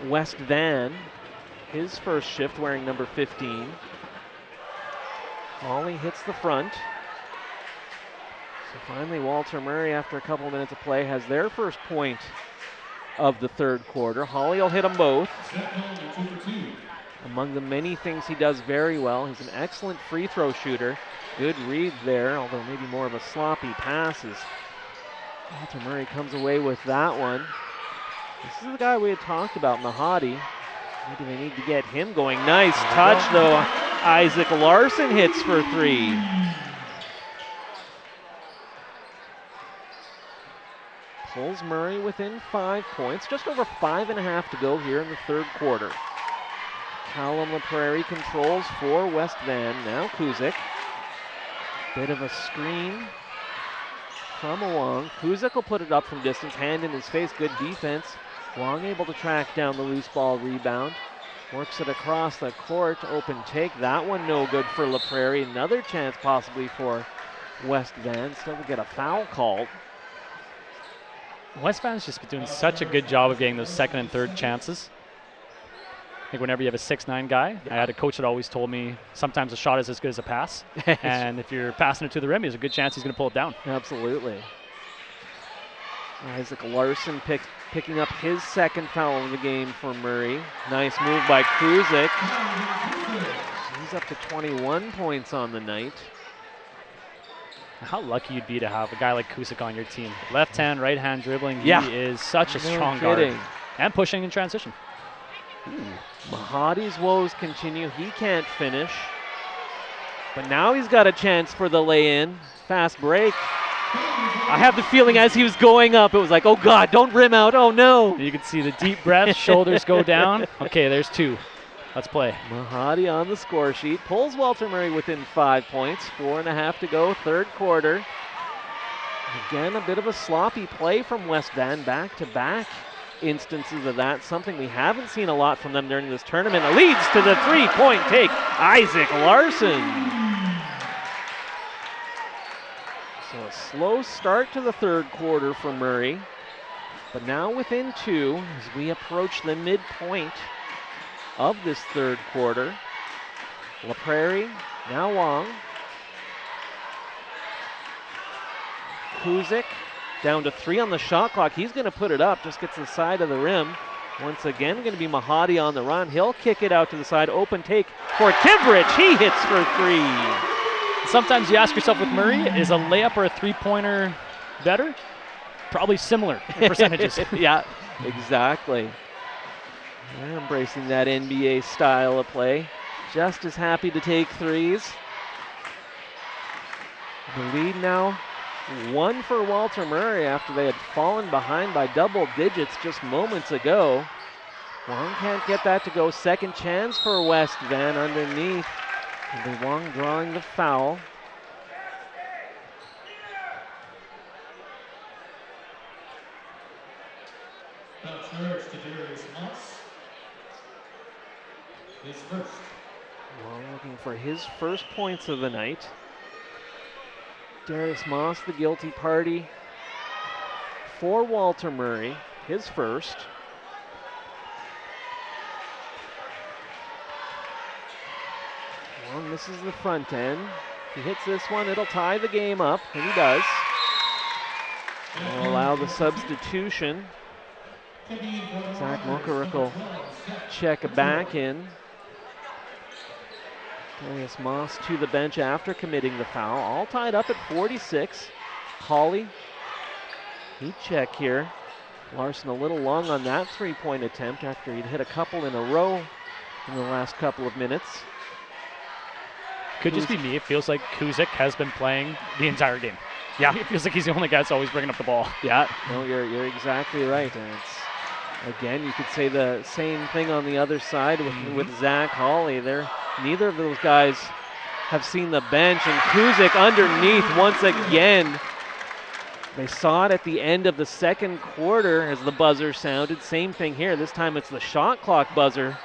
West Van. His first shift wearing number 15. Hawley hits the front. So finally Walter Murray, after a couple of minutes of play, has their first point of the third quarter. Hawley will hit them both. Among the many things he does very well, he's an excellent free throw shooter. Good read there, although maybe more of a sloppy pass as Walter Murray comes away with that one. This is the guy we had talked about, Mahadi. Maybe they need to get him going. Nice touch though. Isaac Larson hits for 3. Pulls Murray within 5 points. Just over 5.5 to go here in the third quarter. Callum LaPrairie controls for West Van. Now Kuzik. Bit of a screen from Wong. Kuzik will put it up from distance. Hand in his face. Good defense. Wong able to track down the loose ball rebound. Works it across the court. Open take. That one no good for LaPrairie. Another chance possibly for West Van. Still will get a foul called. West Van's just been doing such a good job of getting those second and third chances. I think whenever you have a 6'9" guy, I had a coach that always told me sometimes a shot is as good as a pass. And if you're passing it to the rim, there's a good chance he's going to pull it down. Absolutely. Isaac Larson picking up his second foul of the game for Murray. Nice move by Kuzik. He's up to 21 points on the night. How lucky you'd be to have a guy like Kuzik on your team. Left hand, right hand dribbling. Yeah. He is such a strong guard. And pushing in transition. Mahadi's woes continue. He can't finish. But now he's got a chance for the lay-in. Fast break. I have the feeling as he was going up, it was like, oh God, don't rim out, oh no. You can see the deep breath, shoulders go down. Okay, there's 2. Let's play. Mahadi on the score sheet. Pulls Walter Murray within 5 points. 4.5 to go, third quarter. Again, a bit of a sloppy play from West Van. Back-to-back instances of that. Something we haven't seen a lot from them during this tournament. It leads to the 3-point take. Isaac Larson. So a slow start to the third quarter for Murray. But now within 2 as we approach the midpoint of this third quarter. LaPrairie, now Wong. Kuzik down to 3 on the shot clock. He's going to put it up, just gets the side of the rim. Once again, going to be Mahadi on the run. He'll kick it out to the side. Open take for Kivrich. He hits for 3. Sometimes you ask yourself with Murray, is a layup or a three-pointer better? Probably similar in percentages. Yeah, exactly. They're embracing that NBA style of play. Just as happy to take threes. The lead now 1 for Walter Murray after they had fallen behind by double digits just moments ago. Wong can't get that to go. Second chance for West Van underneath. And Wong drawing the foul. Foul charge to Darius Moss. His first. Well, looking for his first points of the night. Darius Moss, the guilty party. For Walter Murray, his first. Well, misses the front end. If he hits this one, it'll tie the game up, and he does. Will allow the substitution. Zach Mokaruk will check back in. Darius Moss to the bench after committing the foul. All tied up at 46. Hawley, heat check here. Larson a little long on that three-point attempt after he'd hit a couple in a row in the last couple of minutes. Could just be me. It feels like Kuzik has been playing the entire game. Yeah. It feels like he's the only guy that's always bringing up the ball. Yeah, no, you're exactly right. And it's, again, you could say the same thing on the other side with Zach Hawley. Neither of those guys have seen the bench, and Kuzik underneath once again. They saw it at the end of the second quarter as the buzzer sounded. Same thing here. This time it's the shot clock buzzer.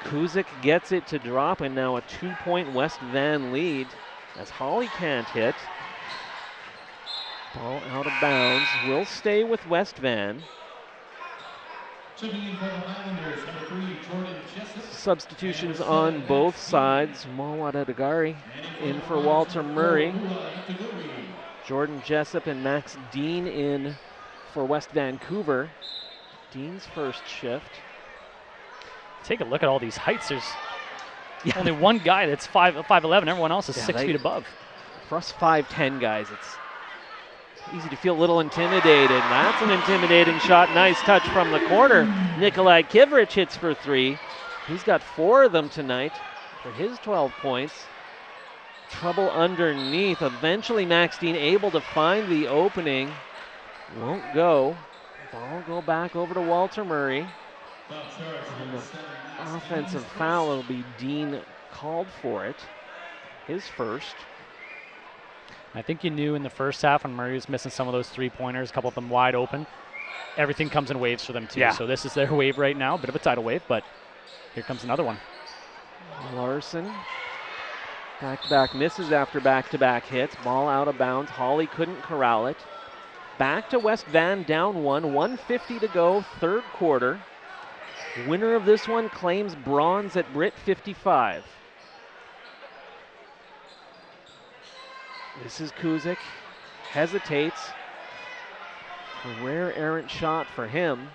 Kuzik gets it to drop, and now a 2-point West Van lead as Hawley can't hit. Ball out of bounds. Will stay with West Van. Substitutions on both sides. Mawad Adagari in for Walter Murray. Jordan Jessup and Max Dean in for West Vancouver. Dean's first shift. Take a look at all these heights. There's only one guy that's 5'11". Everyone else is 6 feet above. For us 5'10" guys, it's easy to feel a little intimidated. That's an intimidating shot. Nice touch from the corner. Nikolai Kivrich hits for 3. He's got 4 of them tonight for his 12 points. Trouble underneath. Eventually Max Dean able to find the opening. Won't go. Ball will go back over to Walter Murray. And the offensive foul will be Dean called for it. His first. I think you knew in the first half when Murray was missing some of those three-pointers, a couple of them wide open, everything comes in waves for them too. Yeah. So this is their wave right now, bit of a tidal wave, but here comes another one. Larson, back-to-back misses after back-to-back hits. Ball out of bounds. Hawley couldn't corral it. Back to West Van, down 1, 1:50 to go, third quarter. Winner of this one claims bronze at BRIT 55. This is Kuzik, hesitates. A rare errant shot for him.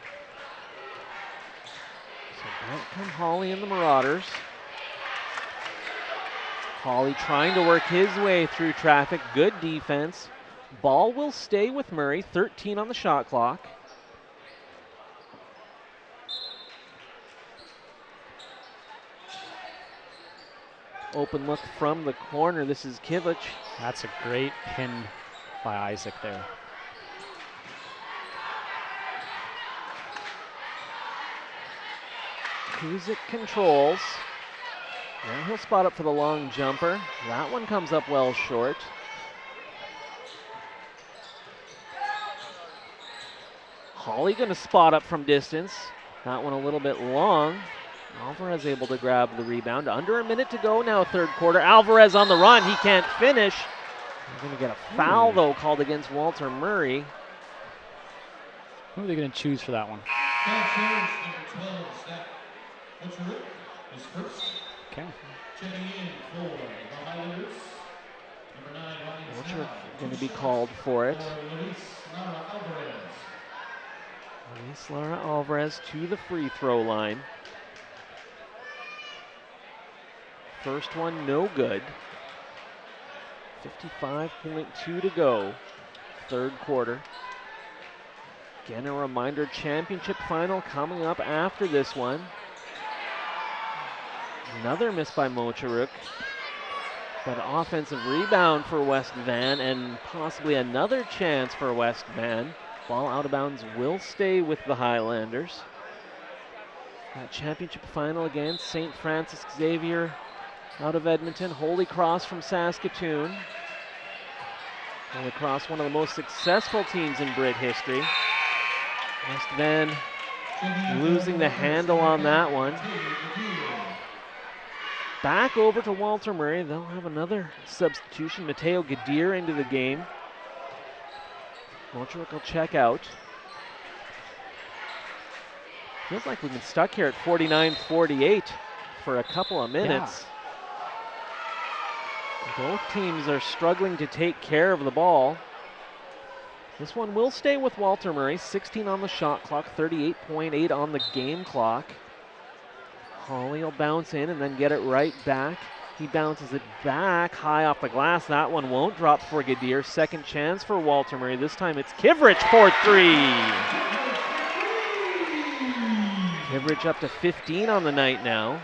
So back come Hawley and the Marauders. Hawley trying to work his way through traffic. Good defense. Ball will stay with Murray, 13 on the shot clock. Open look from the corner. This is Kivrich. That's a great pin by Isaac there. Kuzik controls. Now he'll spot up for the long jumper. That one comes up well short. Hawley going to spot up from distance. That one a little bit long. Alvarez able to grab the rebound. Under a minute to go now, third quarter. Alvarez on the run. He can't finish. He's going to get a foul, though, called against Walter Murray. Who are they going to choose for that one? Okay. Walter going to be called for it. Luis Lara Alvarez to the free throw line. First one no good. 55.2 to go, third quarter. Again, a reminder, championship final coming up after this one. Another miss by Mocharuk. But offensive rebound for West Van and possibly another chance for West Van. Ball out of bounds will stay with the Highlanders. That championship final against St. Francis Xavier out of Edmonton. Holy Cross from Saskatoon. Holy Cross, one of the most successful teams in BRIT history. West Van losing the handle on that one. back over to Walter Murray. They'll have another substitution. Mateo Gadir into the game. Mocherick will check out. Feels like we've been stuck here at 49-48 for a couple of minutes. Both teams are struggling to take care of the ball. This one will stay with Walter Murray. 16 on the shot clock, 38.8 on the game clock. Hawley will bounce in and then get it right back. He bounces it back high off the glass. That one won't drop for Gadir. Second chance for Walter Murray. This time it's Kivrich for 3. Kivrich up to 15 on the night now.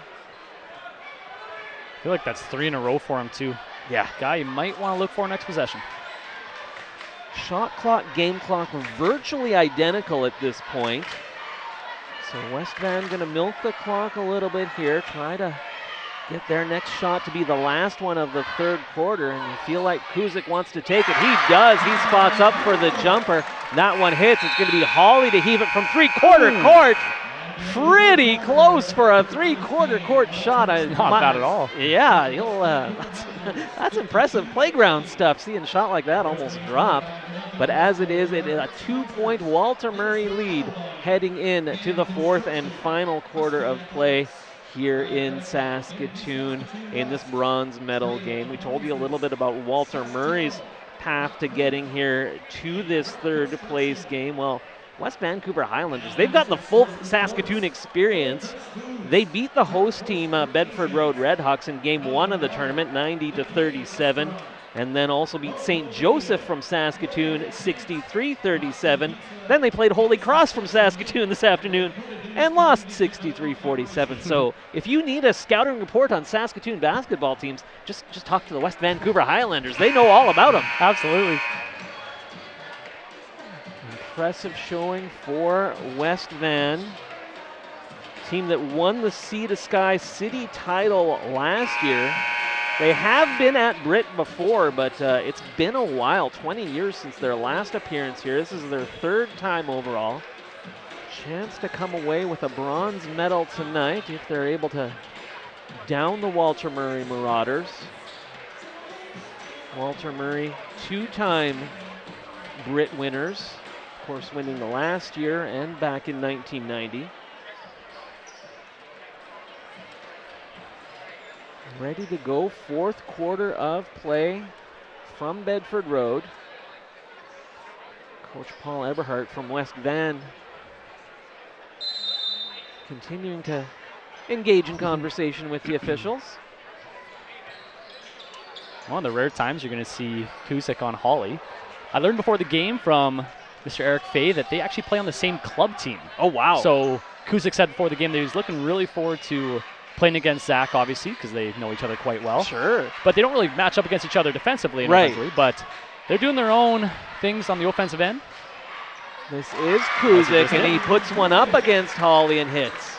I feel like that's 3 in a row for him too. Yeah. Guy you might want to look for next possession. Shot clock, game clock are virtually identical at this point. So West Van going to milk the clock a little bit here, try to get their next shot to be the last one of the third quarter, and you feel like Kuzik wants to take it. He does. He spots up for the jumper. That one hits. It's going to be Hawley to heave it from three-quarter court. Pretty close for a three-quarter court shot. Not bad at all. Yeah, that's impressive playground stuff. Seeing a shot like that almost drop. But as it is a 2-point Walter Murray lead heading in to the fourth and final quarter of play here in Saskatoon in this bronze medal game. We told you a little bit about Walter Murray's path to getting here to this third place game. Well, West Vancouver Highlanders, they've gotten the full Saskatoon experience. They beat the host team, Bedford Road Redhawks, in game 1 of the tournament, 90-37, and then also beat St. Joseph from Saskatoon, 63-37. Then they played Holy Cross from Saskatoon this afternoon and lost 63-47. So if you need a scouting report on Saskatoon basketball teams, just talk to the West Vancouver Highlanders. They know all about them. Absolutely. Impressive showing for West Van, team that won the Sea to Sky City title last year. They have been at BRIT before, but it's been a while, 20 years since their last appearance here. This is their third time overall. Chance to come away with a bronze medal tonight if they're able to down the Walter Murray Marauders. Walter Murray, 2-time BRIT winners. Of course, winning the last year and back in 1990. Ready to go, fourth quarter of play from Bedford Road. Coach Paul Eberhardt from West Van continuing to engage in conversation with the officials. One of the rare times you're going to see Kuzik on Hawley. I learned before the game from Mr. Eric Fay that they actually play on the same club team. Oh, wow. So Kuzik said before the game that he was looking really forward to playing against Zach, obviously, because they know each other quite well. Sure. But they don't really match up against each other defensively and offensively, but they're doing their own things on the offensive end. This is Kuzik, and he puts one up against Hawley and hits.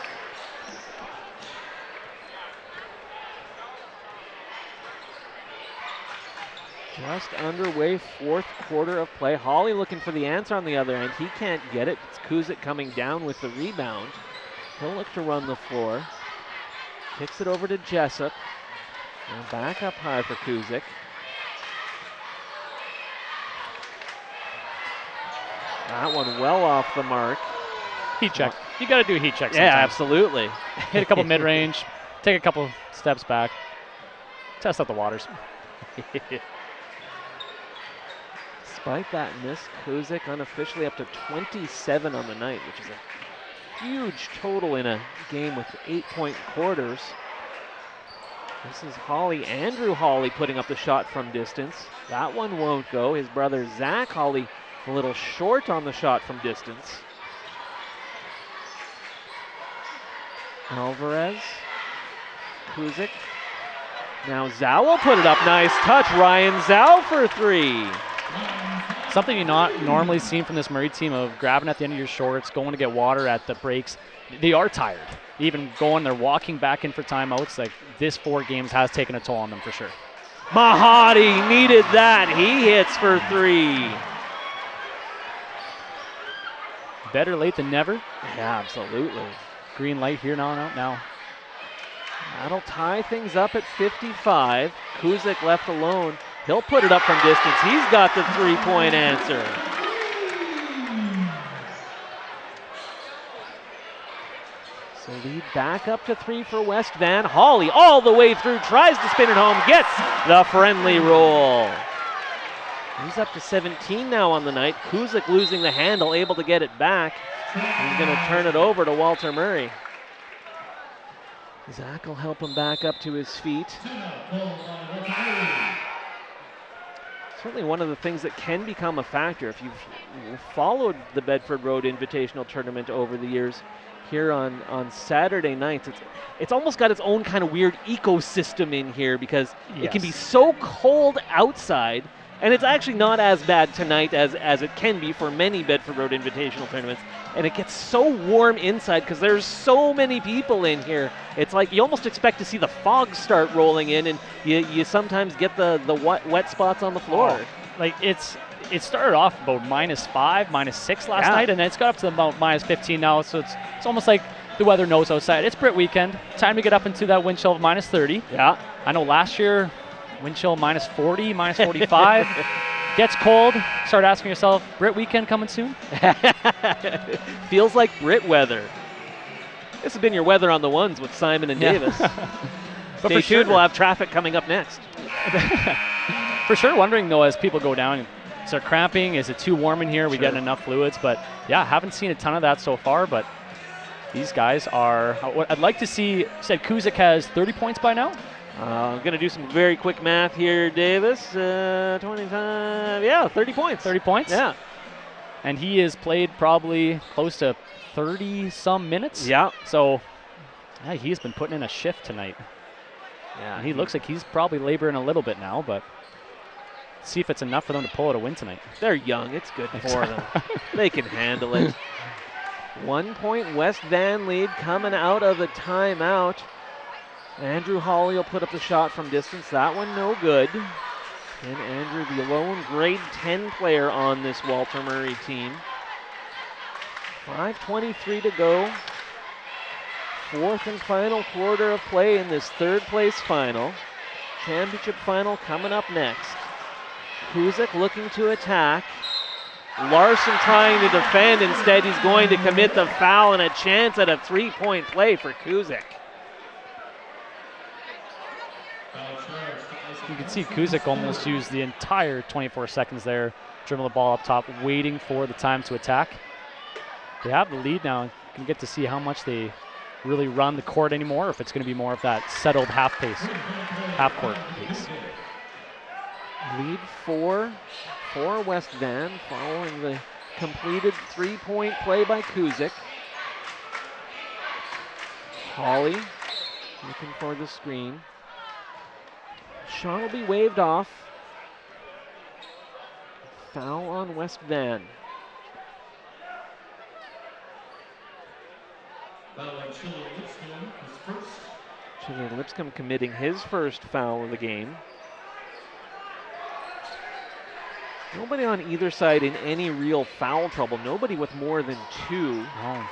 Just underway, fourth quarter of play. Hawley looking for the answer on the other end. He can't get it. It's Kuzik coming down with the rebound. He'll look to run the floor. Kicks it over to Jessup. And back up high for Kuzik. That one well off the mark. Heat check. You got to do a heat check sometimes. Yeah, absolutely. Hit a couple mid-range, take a couple steps back, test out the waters. Despite that miss, Kuzik unofficially up to 27 on the night, which is a huge total in a game with 8-point quarters. This is Hawley, Andrew Hawley, putting up the shot from distance. That one won't go. His brother Zach Hawley a little short on the shot from distance. Alvarez, Kuzik. Now Zhao will put it up. Nice touch. Ryan Zhao for 3. Something you're not normally seen from this Murray team of grabbing at the end of your shorts, going to get water at the breaks. They are tired. Even going, they're walking back in for timeouts. Like, this 4 games has taken a toll on them for sure. Mahadi needed that. He hits for 3. Better late than never. Yeah, absolutely. Green light here now. That'll tie things up at 55. Kuzik left alone. He'll put it up from distance. He's got the three-point answer. So lead back up to 3 for West Van. Hawley all the way through, tries to spin it home, gets the friendly roll. He's up to 17 now on the night. Kuzik losing the handle, able to get it back. He's going to turn it over to Walter Murray. Zach will help him back up to his feet. Certainly one of the things that can become a factor if you've followed the Bedford Road Invitational Tournament over the years. Here on Saturday nights, it's almost got its own kind of weird ecosystem in here because it can be so cold outside, and it's actually not as bad tonight as it can be for many Bedford Road Invitational tournaments. And it gets so warm inside because there's so many people in here. It's like you almost expect to see the fog start rolling in, and you sometimes get the wet spots on the floor. Like it started off about -5, -6 last night, and it's got up to about -15 now. So it's almost like the weather knows outside. It's BRIT weekend. Time to get up into that wind chill of -30. Yeah. I know last year, wind chill -40, -45. Gets cold. Start asking yourself, BRIT weekend coming soon? Feels like BRIT weather. This has been your weather on the ones with Simon and Davis. But Stay tuned, we'll have traffic coming up next. For sure, wondering though, as people go down, is there cramping? Is it too warm in here? We getting enough fluids? But yeah, haven't seen a ton of that so far. But these guys are. What I'd like to see. You said Kuzik has 30 points by now. I'm going to do some very quick math here, Davis. 25, 30 points. 30 points? Yeah. And he has played probably close to 30-some minutes. Yeah. So yeah, he's been putting in a shift tonight. Yeah. And he looks like he's probably laboring a little bit now, but see if it's enough for them to pull out a win tonight. They're young. It's good for them. They can handle it. 1 point West Van lead coming out of the timeout. Andrew Hawley will put up the shot from distance. That one no good. And Andrew, the lone grade 10 player on this Walter Murray team. 5:23 to go. Fourth and final quarter of play in this third place final. Championship final coming up next. Kuzik looking to attack. Larson trying to defend. Instead, he's going to commit the foul, and a chance at a three-point play for Kuzik. You can see Kuzik almost used the entire 24 seconds there, dribble the ball up top, waiting for the time to attack. They have the lead now. You can get to see how much they really run the court anymore, or if it's going to be more of that settled half-court pace. Lead 4 for West Van following the completed three-point play by Kuzik. Hawley looking for the screen. Shot will be waved off. Foul on West Van. Julian Lipscomb committing his first foul of the game. Nobody on either side in any real foul trouble. Nobody with more than 2. Oh.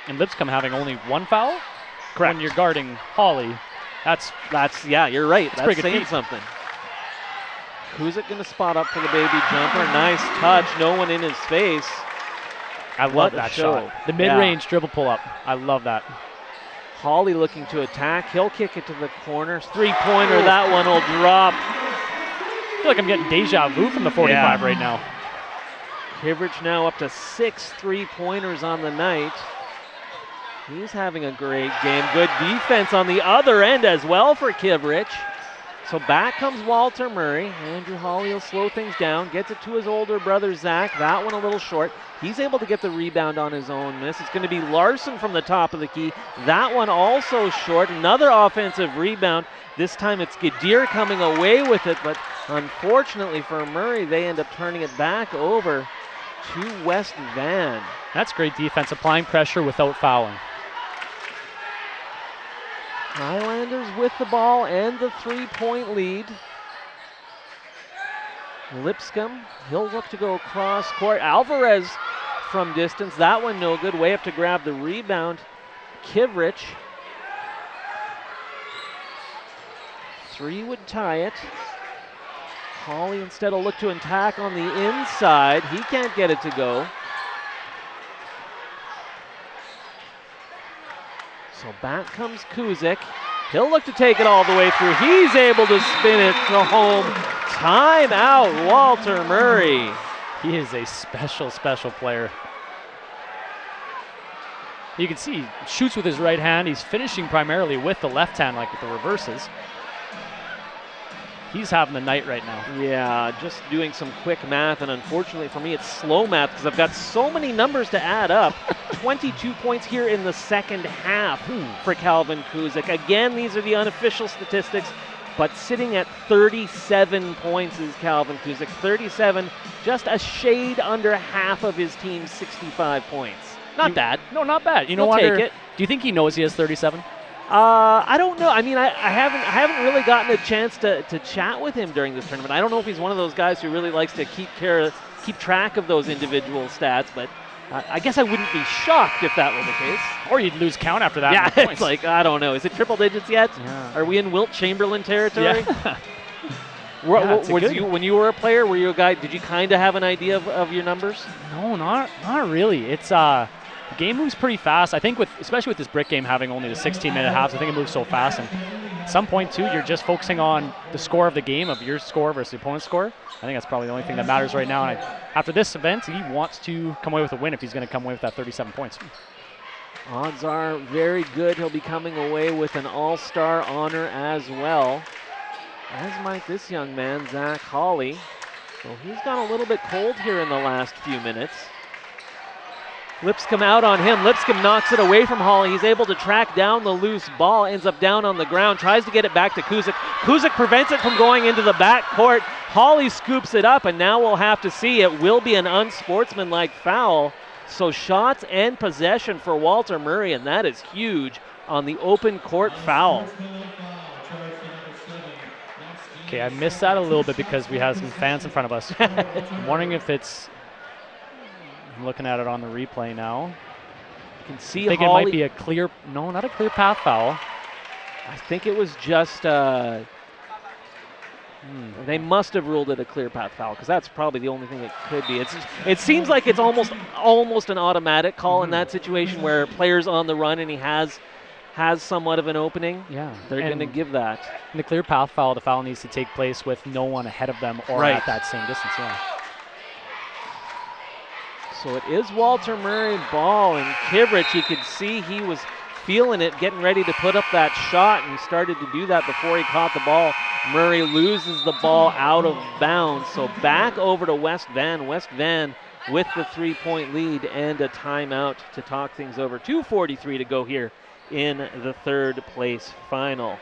And Lipscomb having only 1 foul? Correct. When you're guarding Hawley. That's yeah, you're right. That's pretty good saying feat. something. Kuzik going to spot up for the baby jumper. Nice touch. No one in his face. I love What a that show. shot. The mid-range dribble pull-up. I love that. Hawley looking to attack. He'll kick it to the corner. Three-pointer. That one will drop. I feel like I'm getting deja vu from the 45 right now. Kivrich now up to 6 3-pointers on the night. He's having a great game. Good defense on the other end as well for Kivrich. So back comes Walter Murray. Andrew Hawley will slow things down. Gets it to his older brother, Zach. That one a little short. He's able to get the rebound on his own miss. It's going to be Larson from the top of the key. That one also short. Another offensive rebound. This time it's Gadir coming away with it, but unfortunately for Murray, they end up turning it back over to West Van. That's great defense, applying pressure without fouling. Highlanders with the ball and the three-point lead. Lipscomb, he'll look to go across court. Alvarez from distance, that one no good. Way up to grab the rebound Kivrich. 3 would tie it. Hawley instead will look to attack on the inside. He can't get it to go. So back comes Kuzik. He'll look to take it all the way through. He's able to spin it to home. Timeout, Walter Murray. He is a special, special player. You can see he shoots with his right hand. He's finishing primarily with the left hand, like with the reverses. He's having the night right now. Yeah, just doing some quick math, and unfortunately for me, it's slow math because I've got so many numbers to add up. 22 points here in the second half for Calvin Kuzik. Again, these are the unofficial statistics, but sitting at 37 points is Calvin Kuzik. 37, just a shade under half of his team's 65 points. Not bad. No, not bad. You know We'll what? take it. Do you think he knows he has 37? I don't know. I mean, I haven't really gotten a chance to chat with him during this tournament. I don't know if he's one of those guys who really likes to keep track of those individual stats, but I guess I wouldn't be shocked if that were the case. Or you'd lose count after that. Yeah, points. it's like, I don't know. Is it triple digits yet? Yeah. Are we in Wilt Chamberlain territory? Yeah. When you were a player, were you a guy, did you kind of have an idea of your numbers? No, not really. It's the game moves pretty fast. I think especially with this BRIT game having only the 16-minute halves, I think it moves so fast. And at some point too, you're just focusing on the score of the game, of your score versus the opponent's score. I think that's probably the only thing that matters right now. And after this event, he wants to come away with a win if he's going to come away with that 37 points. Odds are very good he'll be coming away with an all-star honor as well. As might this young man, Zach Hawley. So he's gone a little bit cold here in the last few minutes. Lipscomb out on him. Lipscomb knocks it away from Hawley. He's able to track down the loose ball, ends up down on the ground, tries to get it back to Kuzik. Kuzik prevents it from going into the back court. Hawley scoops it up, and now we'll have to see. It will be an unsportsmanlike foul. So shots and possession for Walter Murray, and that is huge on the open court foul. Okay, I missed that a little bit because we have some fans in front of us. I'm wondering if it's... I'm looking at it on the replay now. You can see I think Hawley, it might be a clear... No, not a clear path foul. I think it was just... They must have ruled it a clear path foul because that's probably the only thing it could be. It seems like it's almost an automatic call in that situation where player's on the run and he has somewhat of an opening. Yeah. They're going to give that. In the clear path foul, the foul needs to take place with no one ahead of them or at that same distance. Yeah. So it is Walter Murray ball, and Kivrich, you could see he was feeling it, getting ready to put up that shot, and he started to do that before he caught the ball. Murray loses the ball out of bounds, so back over to West Van. West Van with the 3-point lead and a timeout to talk things over. 2:43 to go here in the third place final.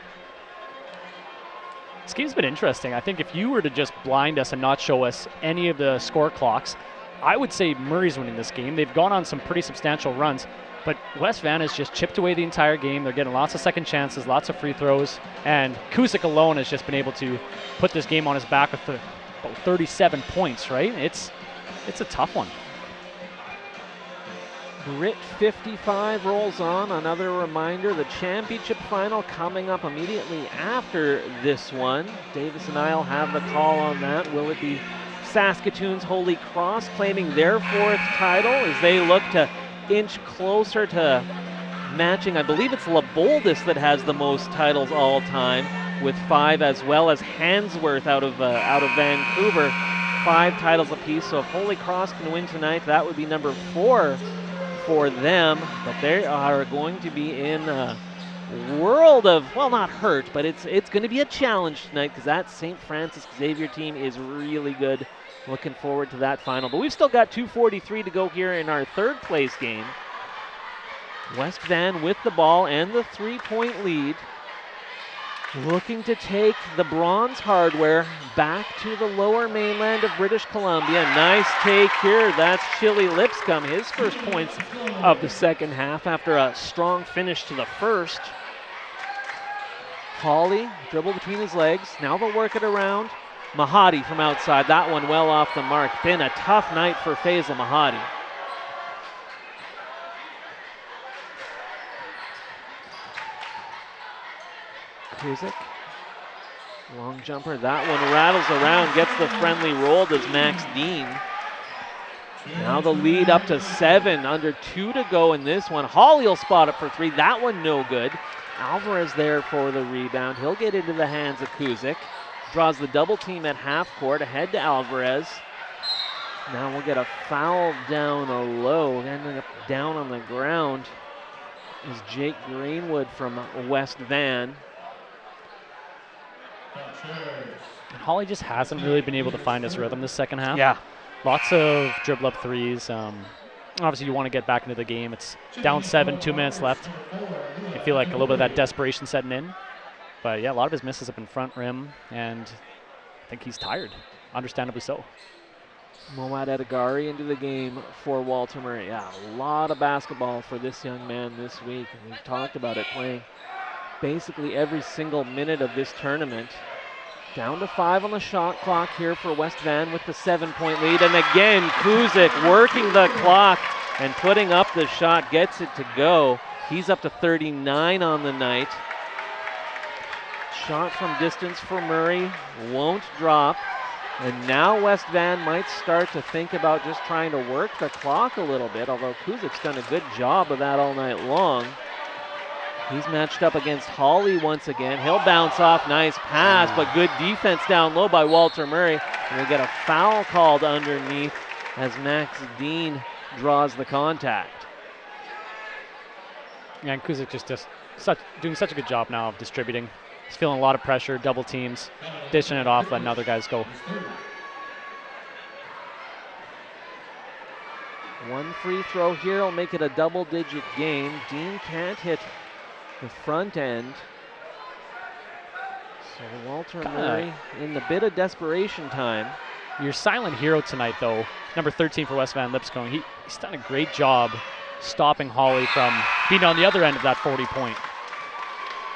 This game's been interesting. I think if you were to just blind us and not show us any of the score clocks, I would say Murray's winning this game. They've gone on some pretty substantial runs, but West Van has just chipped away the entire game. They're getting lots of second chances, lots of free throws, and Kuzik alone has just been able to put this game on his back with about 37 points, right? It's a tough one. BRIT 55 rolls on. Another reminder, the championship final coming up immediately after this one. Davis and I'll have the call on that. Will it be Saskatoon's Holy Cross claiming their fourth title as they look to inch closer to matching? I believe it's LaBoldis that has the most titles all time with 5, as well as Hansworth out of Vancouver, 5 titles apiece. So if Holy Cross can win tonight, that would be number 4 for them. But they are going to be in a world of, well, not hurt, but it's going to be a challenge tonight because that St. Francis Xavier team is really good. Looking forward to that final. But we've still got 2:43 to go here in our third place game. West Van with the ball and the 3-point lead. Looking to take the Bronze Hardware back to the lower mainland of British Columbia. Nice take here. That's Chili Lipscomb, his first points of the second half after a strong finish to the first. Hawley, dribble between his legs. Now they'll work it around. Mahadi from outside. That one well off the mark. Been a tough night for Faisal Mahadi. Kuzik. Long jumper, that one rattles around, gets the friendly roll, does Max Dean. Now the lead up to 7, under 2 to go in this one. Hawley will spot it for 3, that one no good. Alvarez there for the rebound. He'll get into the hands of Kuzik. Draws the double team at half court, ahead to Alvarez. Now we'll get a foul down low, ending up down on the ground is Jake Greenwood from West Van. Hawley just hasn't really been able to find his rhythm this second half. Yeah. Lots of dribble up threes. Obviously, you want to get back into the game. It's down 7, 2 minutes left. You feel like a little bit of that desperation setting in. But yeah, a lot of his misses up in front rim, and I think he's tired, understandably so. Moad Edegari into the game for Walter Murray. Yeah, a lot of basketball for this young man this week. And we've talked about it, playing basically every single minute of this tournament. Down to 5 on the shot clock here for West Van with the 7-point lead. And again, Kuzik working the clock and putting up the shot, gets it to go. He's up to 39 on the night. Shot from distance for Murray, won't drop. And now West Van might start to think about just trying to work the clock a little bit, although Kuzik's done a good job of that all night long. He's matched up against Hawley once again. He'll bounce off, nice pass, but good defense down low by Walter Murray. And we get a foul called underneath as Max Dean draws the contact. Yeah, and Kuzik just doing such a good job now of distributing. He's feeling a lot of pressure, double teams, dishing it off, letting other guys go. One free throw here will make it a double-digit game. Dean can't hit the front end. So Walter Murray in the bit of desperation time. Your silent hero tonight, though, number 13 for West Van Lipscomb, he's done a great job stopping Hawley from being on the other end of that 40-point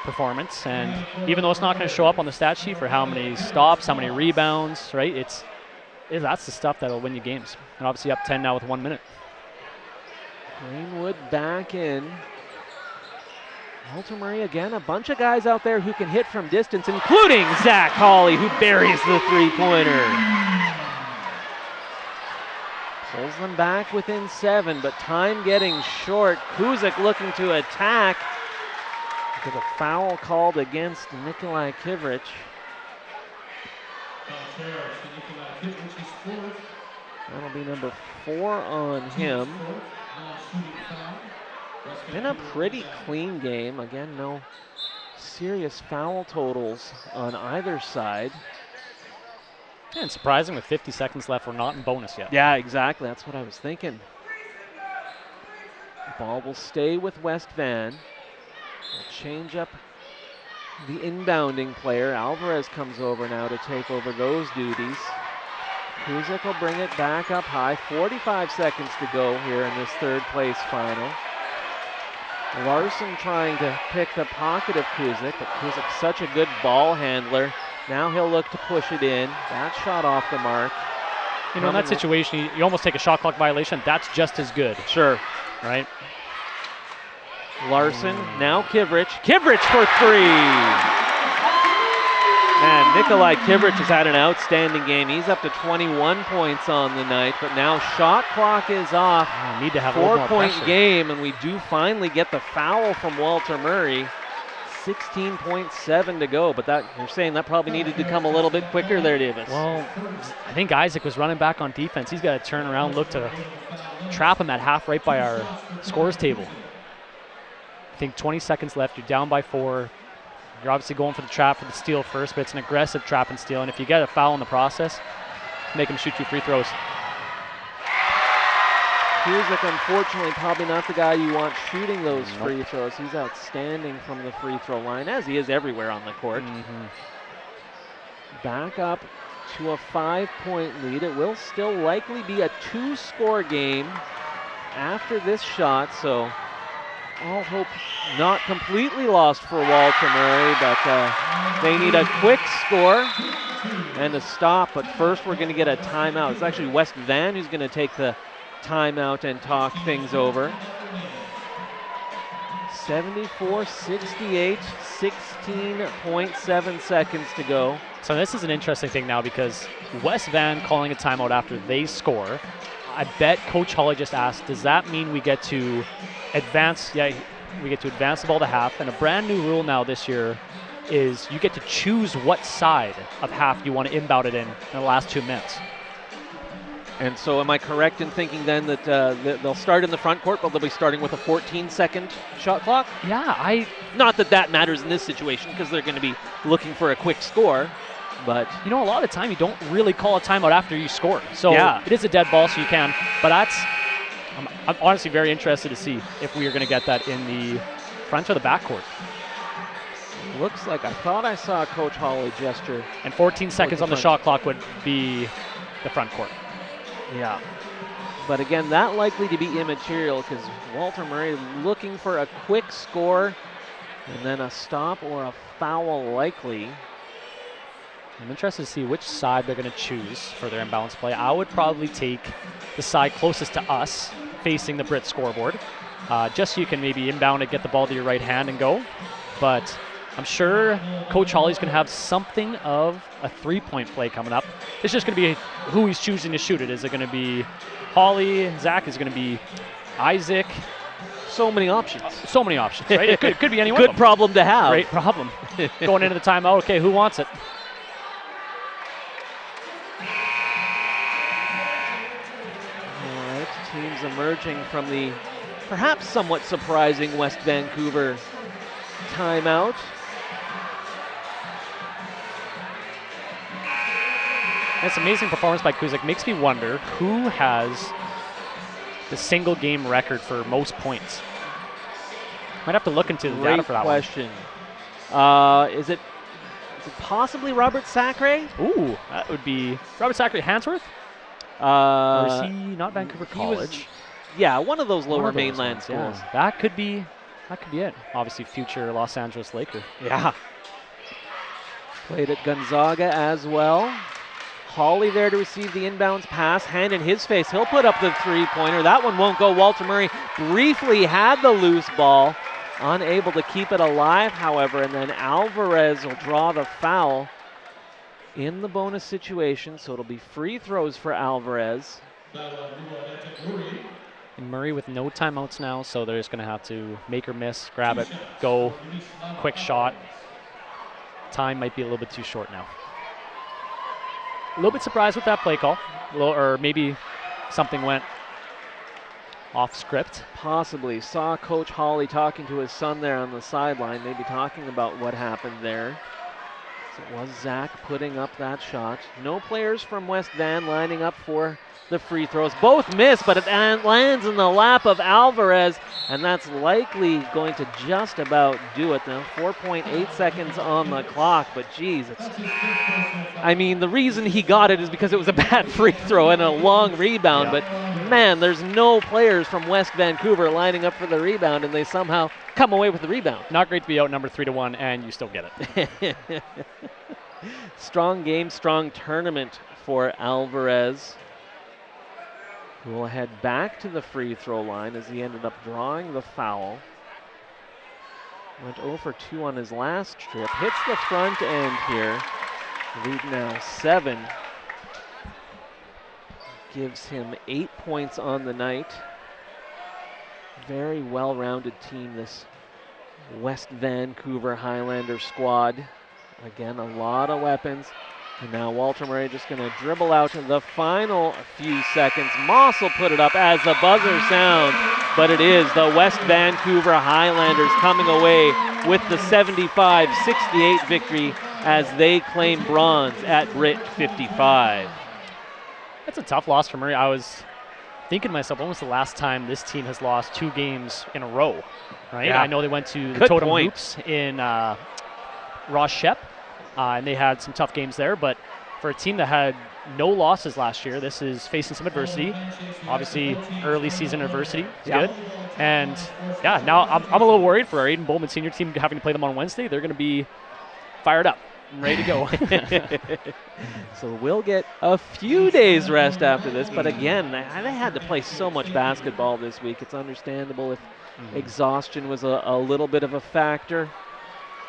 performance. And even though it's not going to show up on the stat sheet for how many stops, how many rebounds, right? That's the stuff that'll win you games. And obviously up 10 now with 1 minute. Greenwood back in. Walter Murray again, a bunch of guys out there who can hit from distance, including Zach Hawley, who buries the three-pointer. Pulls them back within 7, but time getting short. Kuzik looking to attack. With a foul called against Nikolai Kivrich. That'll be number 4 on him. Been a pretty clean game. Again, no serious foul totals on either side. And surprising, with 50 seconds left, we're not in bonus yet. Yeah, exactly. That's what I was thinking. The ball will stay with West Van. We'll change up the inbounding player. Alvarez comes over now to take over those duties. Kuzik will bring it back up high. 45 seconds to go here in this third place final. Larson trying to pick the pocket of Kuzik, but Kuzik's such a good ball handler. Now he'll look to push it in. That shot off the mark. You know, in that situation, you almost take a shot clock violation. That's just as good. Sure. Right? Larson, now Kivrich. Kivrich for 3! Man, Nikolai Kivrich has had an outstanding game. He's up to 21 points on the night, but now shot clock is off. Need to have a little more 4-point pressure. game, and we do finally get the foul from Walter Murray. 16.7 to go, but that you're saying that probably needed to come a little bit quicker there, Davis. Well, I think Isaac was running back on defense. He's got to turn around, look to trap him at half right by our scores table. I think 20 seconds left. You're down by 4. You're obviously going for the trap for the steal first, but it's an aggressive trap and steal. And if you get a foul in the process, make him shoot 2 free throws. Kuzik, unfortunately, probably not the guy you want shooting those free throws. He's outstanding from the free throw line, as he is everywhere on the court. Back up to a 5-point lead. It will still likely be a 2-score game after this shot, so all hope not completely lost for Walter Murray, but they need a quick score and a stop. But first we're going to get a timeout. It's actually West Van who's going to take the timeout and talk things over. 74-68, 16.7 seconds to go. So this is an interesting thing now because West Van calling a timeout after they score. I bet Coach Hawley just asked, does that mean we get to advance? Yeah, we get to advance the ball to half. And a brand new rule now this year is you get to choose what side of half you want to inbound it in the last 2 minutes. And so am I correct in thinking then that they'll start in the front court, but they'll be starting with a 14-second shot clock? Yeah, Not that that matters in this situation because they're going to be looking for a quick score, but... You know, a lot of the time you don't really call a timeout after you score. So yeah. It is a dead ball, so you can. But I'm honestly very interested to see if we are going to get that in the front or the back court. Looks like I thought I saw Coach Hawley gesture. And 14 seconds on the shot clock would be the front court. Yeah. But again, that likely to be immaterial because Walter Murray looking for a quick score and then a stop or a foul likely. I'm interested to see which side they're going to choose for their imbalance play. I would probably take the side closest to us facing the BRIT scoreboard, just so you can maybe inbound and get the ball to your right hand and go. But I'm sure Coach Hawley's going to have something of a three-point play coming up. It's just going to be who he's choosing to shoot it. Is it going to be Hawley, Zach? Is it going to be Isaac? So many options. So many options, right? It could be anyone. Good problem to have. Great problem. Going into the timeout, okay, who wants it? All right, teams emerging from the perhaps somewhat surprising West Vancouver timeout. This amazing performance by Kuzik makes me wonder who has the single game record for most points. Might have to look into the data for that question. Is it possibly Robert Sacre? Ooh, that would be Robert Sacre Hansworth? Or is he not Vancouver College? Yeah, one of those lower mainland schools. Yeah. That could be it. Obviously future Los Angeles Laker. Yeah. Played at Gonzaga as well. Hawley there to receive the inbounds pass. Hand in his face. He'll put up the three-pointer. That one won't go. Walter Murray briefly had the loose ball. Unable to keep it alive, however, and then Alvarez will draw the foul in the bonus situation, so it'll be free throws for Alvarez. And Murray with no timeouts now, so they're just going to have to make or miss, grab it, go, quick shot. Time might be a little bit too short now. A little bit surprised with that play call, or maybe something went off script. Possibly. Saw Coach Hawley talking to his son there on the sideline, maybe talking about what happened there. So it was Zach putting up that shot. No players from West Van lining up for the free throws. Both miss, but it lands in the lap of Alvarez, and that's likely going to just about do it. Now 4.8 seconds on the clock, but geez, I mean, the reason he got it is because it was a bad free throw and a long rebound, but man, there's no players from West Vancouver lining up for the rebound, and they somehow come away with the rebound. Not great to be outnumbered 3-1, and you still get it. Strong game, strong tournament for Alvarez, who will head back to the free throw line as he ended up drawing the foul. Went 0 for 2 on his last trip. Hits the front end here. Lead now 7. Gives him 8 points on the night. Very well-rounded team, this West Vancouver Highlander squad. Again, a lot of weapons. And now Walter Murray just going to dribble out in the final few seconds. Moss will put it up as the buzzer sounds, but it is the West Vancouver Highlanders coming away with the 75-68 victory as they claim bronze at BRIT 55. That's a tough loss for Murray. I was thinking to myself, when was the last time this team has lost 2 games in a row, right? Yeah. I know they went to the Totem Hoops in Ross Shep, and they had some tough games there, but for a team that had no losses last year, this is facing some adversity. Obviously, early season adversity is good. And yeah, now I'm a little worried for our Aiden Bowman senior team having to play them on Wednesday. They're going to be fired up and ready to go. So we'll get a few days rest after this, but again, they had to play so much basketball this week. It's understandable if Exhaustion was a little bit of a factor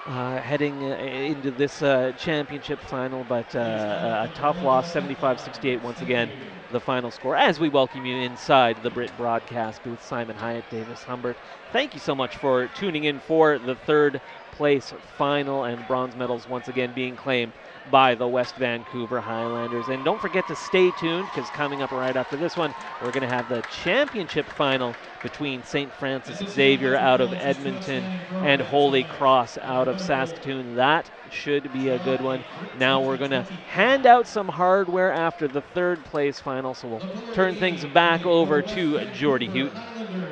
heading into this championship final, but a tough loss, 75-68 once again, the final score. As we welcome you inside the BRIT broadcast booth, Simon Hyatt, Davis Humbert, thank you so much for tuning in for the third place final, and bronze medals once again being claimed by the West Vancouver Highlanders. And don't forget to stay tuned, because coming up right after this one, we're going to have the championship final between St. Francis Xavier out of Edmonton and Holy Cross out of Saskatoon. That should be a good one. Now we're going to hand out some hardware after the third place final, so we'll turn things back over to Jordy Houghton.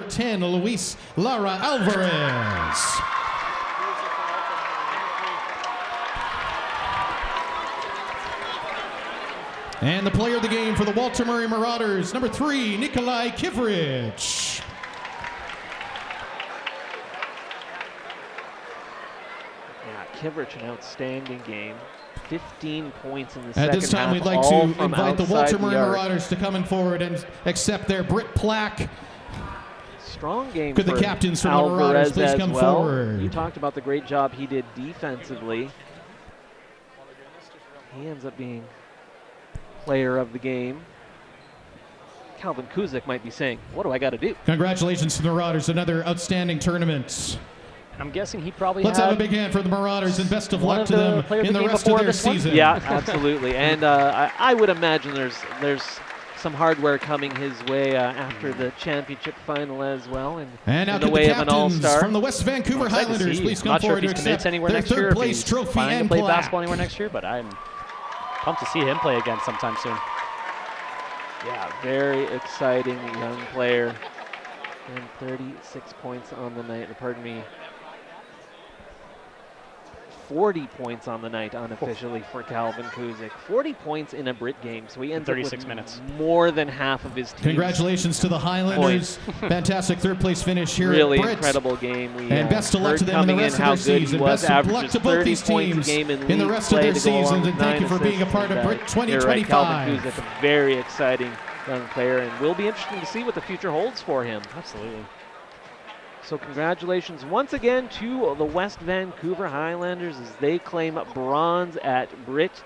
10, Luis Lara Alvarez. And the player of the game for the Walter Murray Marauders, number 3, Nikolai Kivrich. Yeah, Kivrich, an outstanding game. 15 points in the At second this time, half, we'd like all to from invite the outside Walter the Murray arc. Marauders to come forward and accept their BRIT plaque. Strong game Could for the captains from the Alvarez Marauders please as come well. forward? You talked about the great job he did defensively. He ends up being player of the game. Calvin Kuzik might be saying, what do I got to do? Congratulations to the Marauders, another outstanding tournament. I'm guessing he probably Let's have a had big hand for the Marauders, and best of one luck of to the them players in of the the game rest of before their this one? season. Yeah, absolutely. And I would imagine there's some hardware coming his way after the championship final as well. And And now in the could way the of an captains all-star. from the West Vancouver excited to Highlanders see. please I'm come not sure forward if to he's commits accept anywhere their next year, third if place he's trophy planning and to play plaque. basketball anywhere next year, but I'm pumped to see him play again sometime soon. Yeah, very exciting young player. And 36 points on the night, pardon me. 40 points on the night unofficially for Calvin Kuzik. 40 points in a BRIT game, so he ends up 36 with minutes. more than half of his team. Congratulations to the Highlanders. Fantastic third place finish here Really at BRIT. incredible game. We And best of luck heard to them in the coming rest how of their good he season. was, Best of luck averages to both 30 these points a teams game in the league rest of play their to go along seasons. with And thank you 9 for being a part of assists. BRIT You're right, 2025. Calvin Kuzik, a very exciting young player, and will be interesting to see what the future holds for him. Absolutely. So congratulations once again to the West Vancouver Highlanders as they claim bronze at BRIT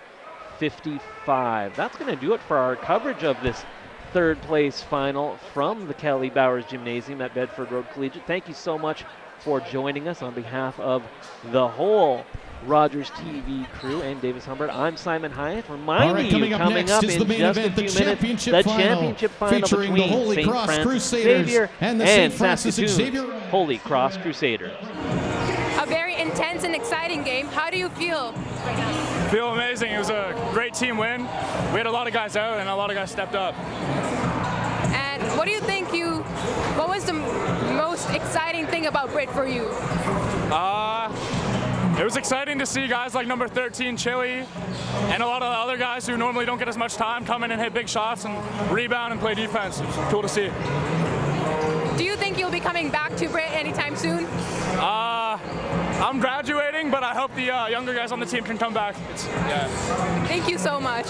55. That's going to do it for our coverage of this third place final from the Kelly Bowers Gymnasium at Bedford Road Collegiate. Thank you so much for joining us on behalf of the whole Rogers TV crew and Davis Humbert. I'm Simon Hyatt, reminding coming you up coming next up is in the main just event, a the few minutes, championship the final, championship final featuring the between Holy St. Cross Francis Crusaders Xavier and the and St. Francis Saskatoon Xavier. Holy Cross Crusaders. A very intense and exciting game. How do you feel right now? Feel amazing. It was a great team win. We had a lot of guys out and a lot of guys stepped up. And what do you think what was the most exciting thing about BRIT for you? It was exciting to see guys like number 13, Chili, and a lot of other guys who normally don't get as much time come in and hit big shots and rebound and play defense. It was cool to see. Do you think you'll be coming back to BRIT anytime soon? I'm graduating, but I hope the younger guys on the team can come back. Thank you so much.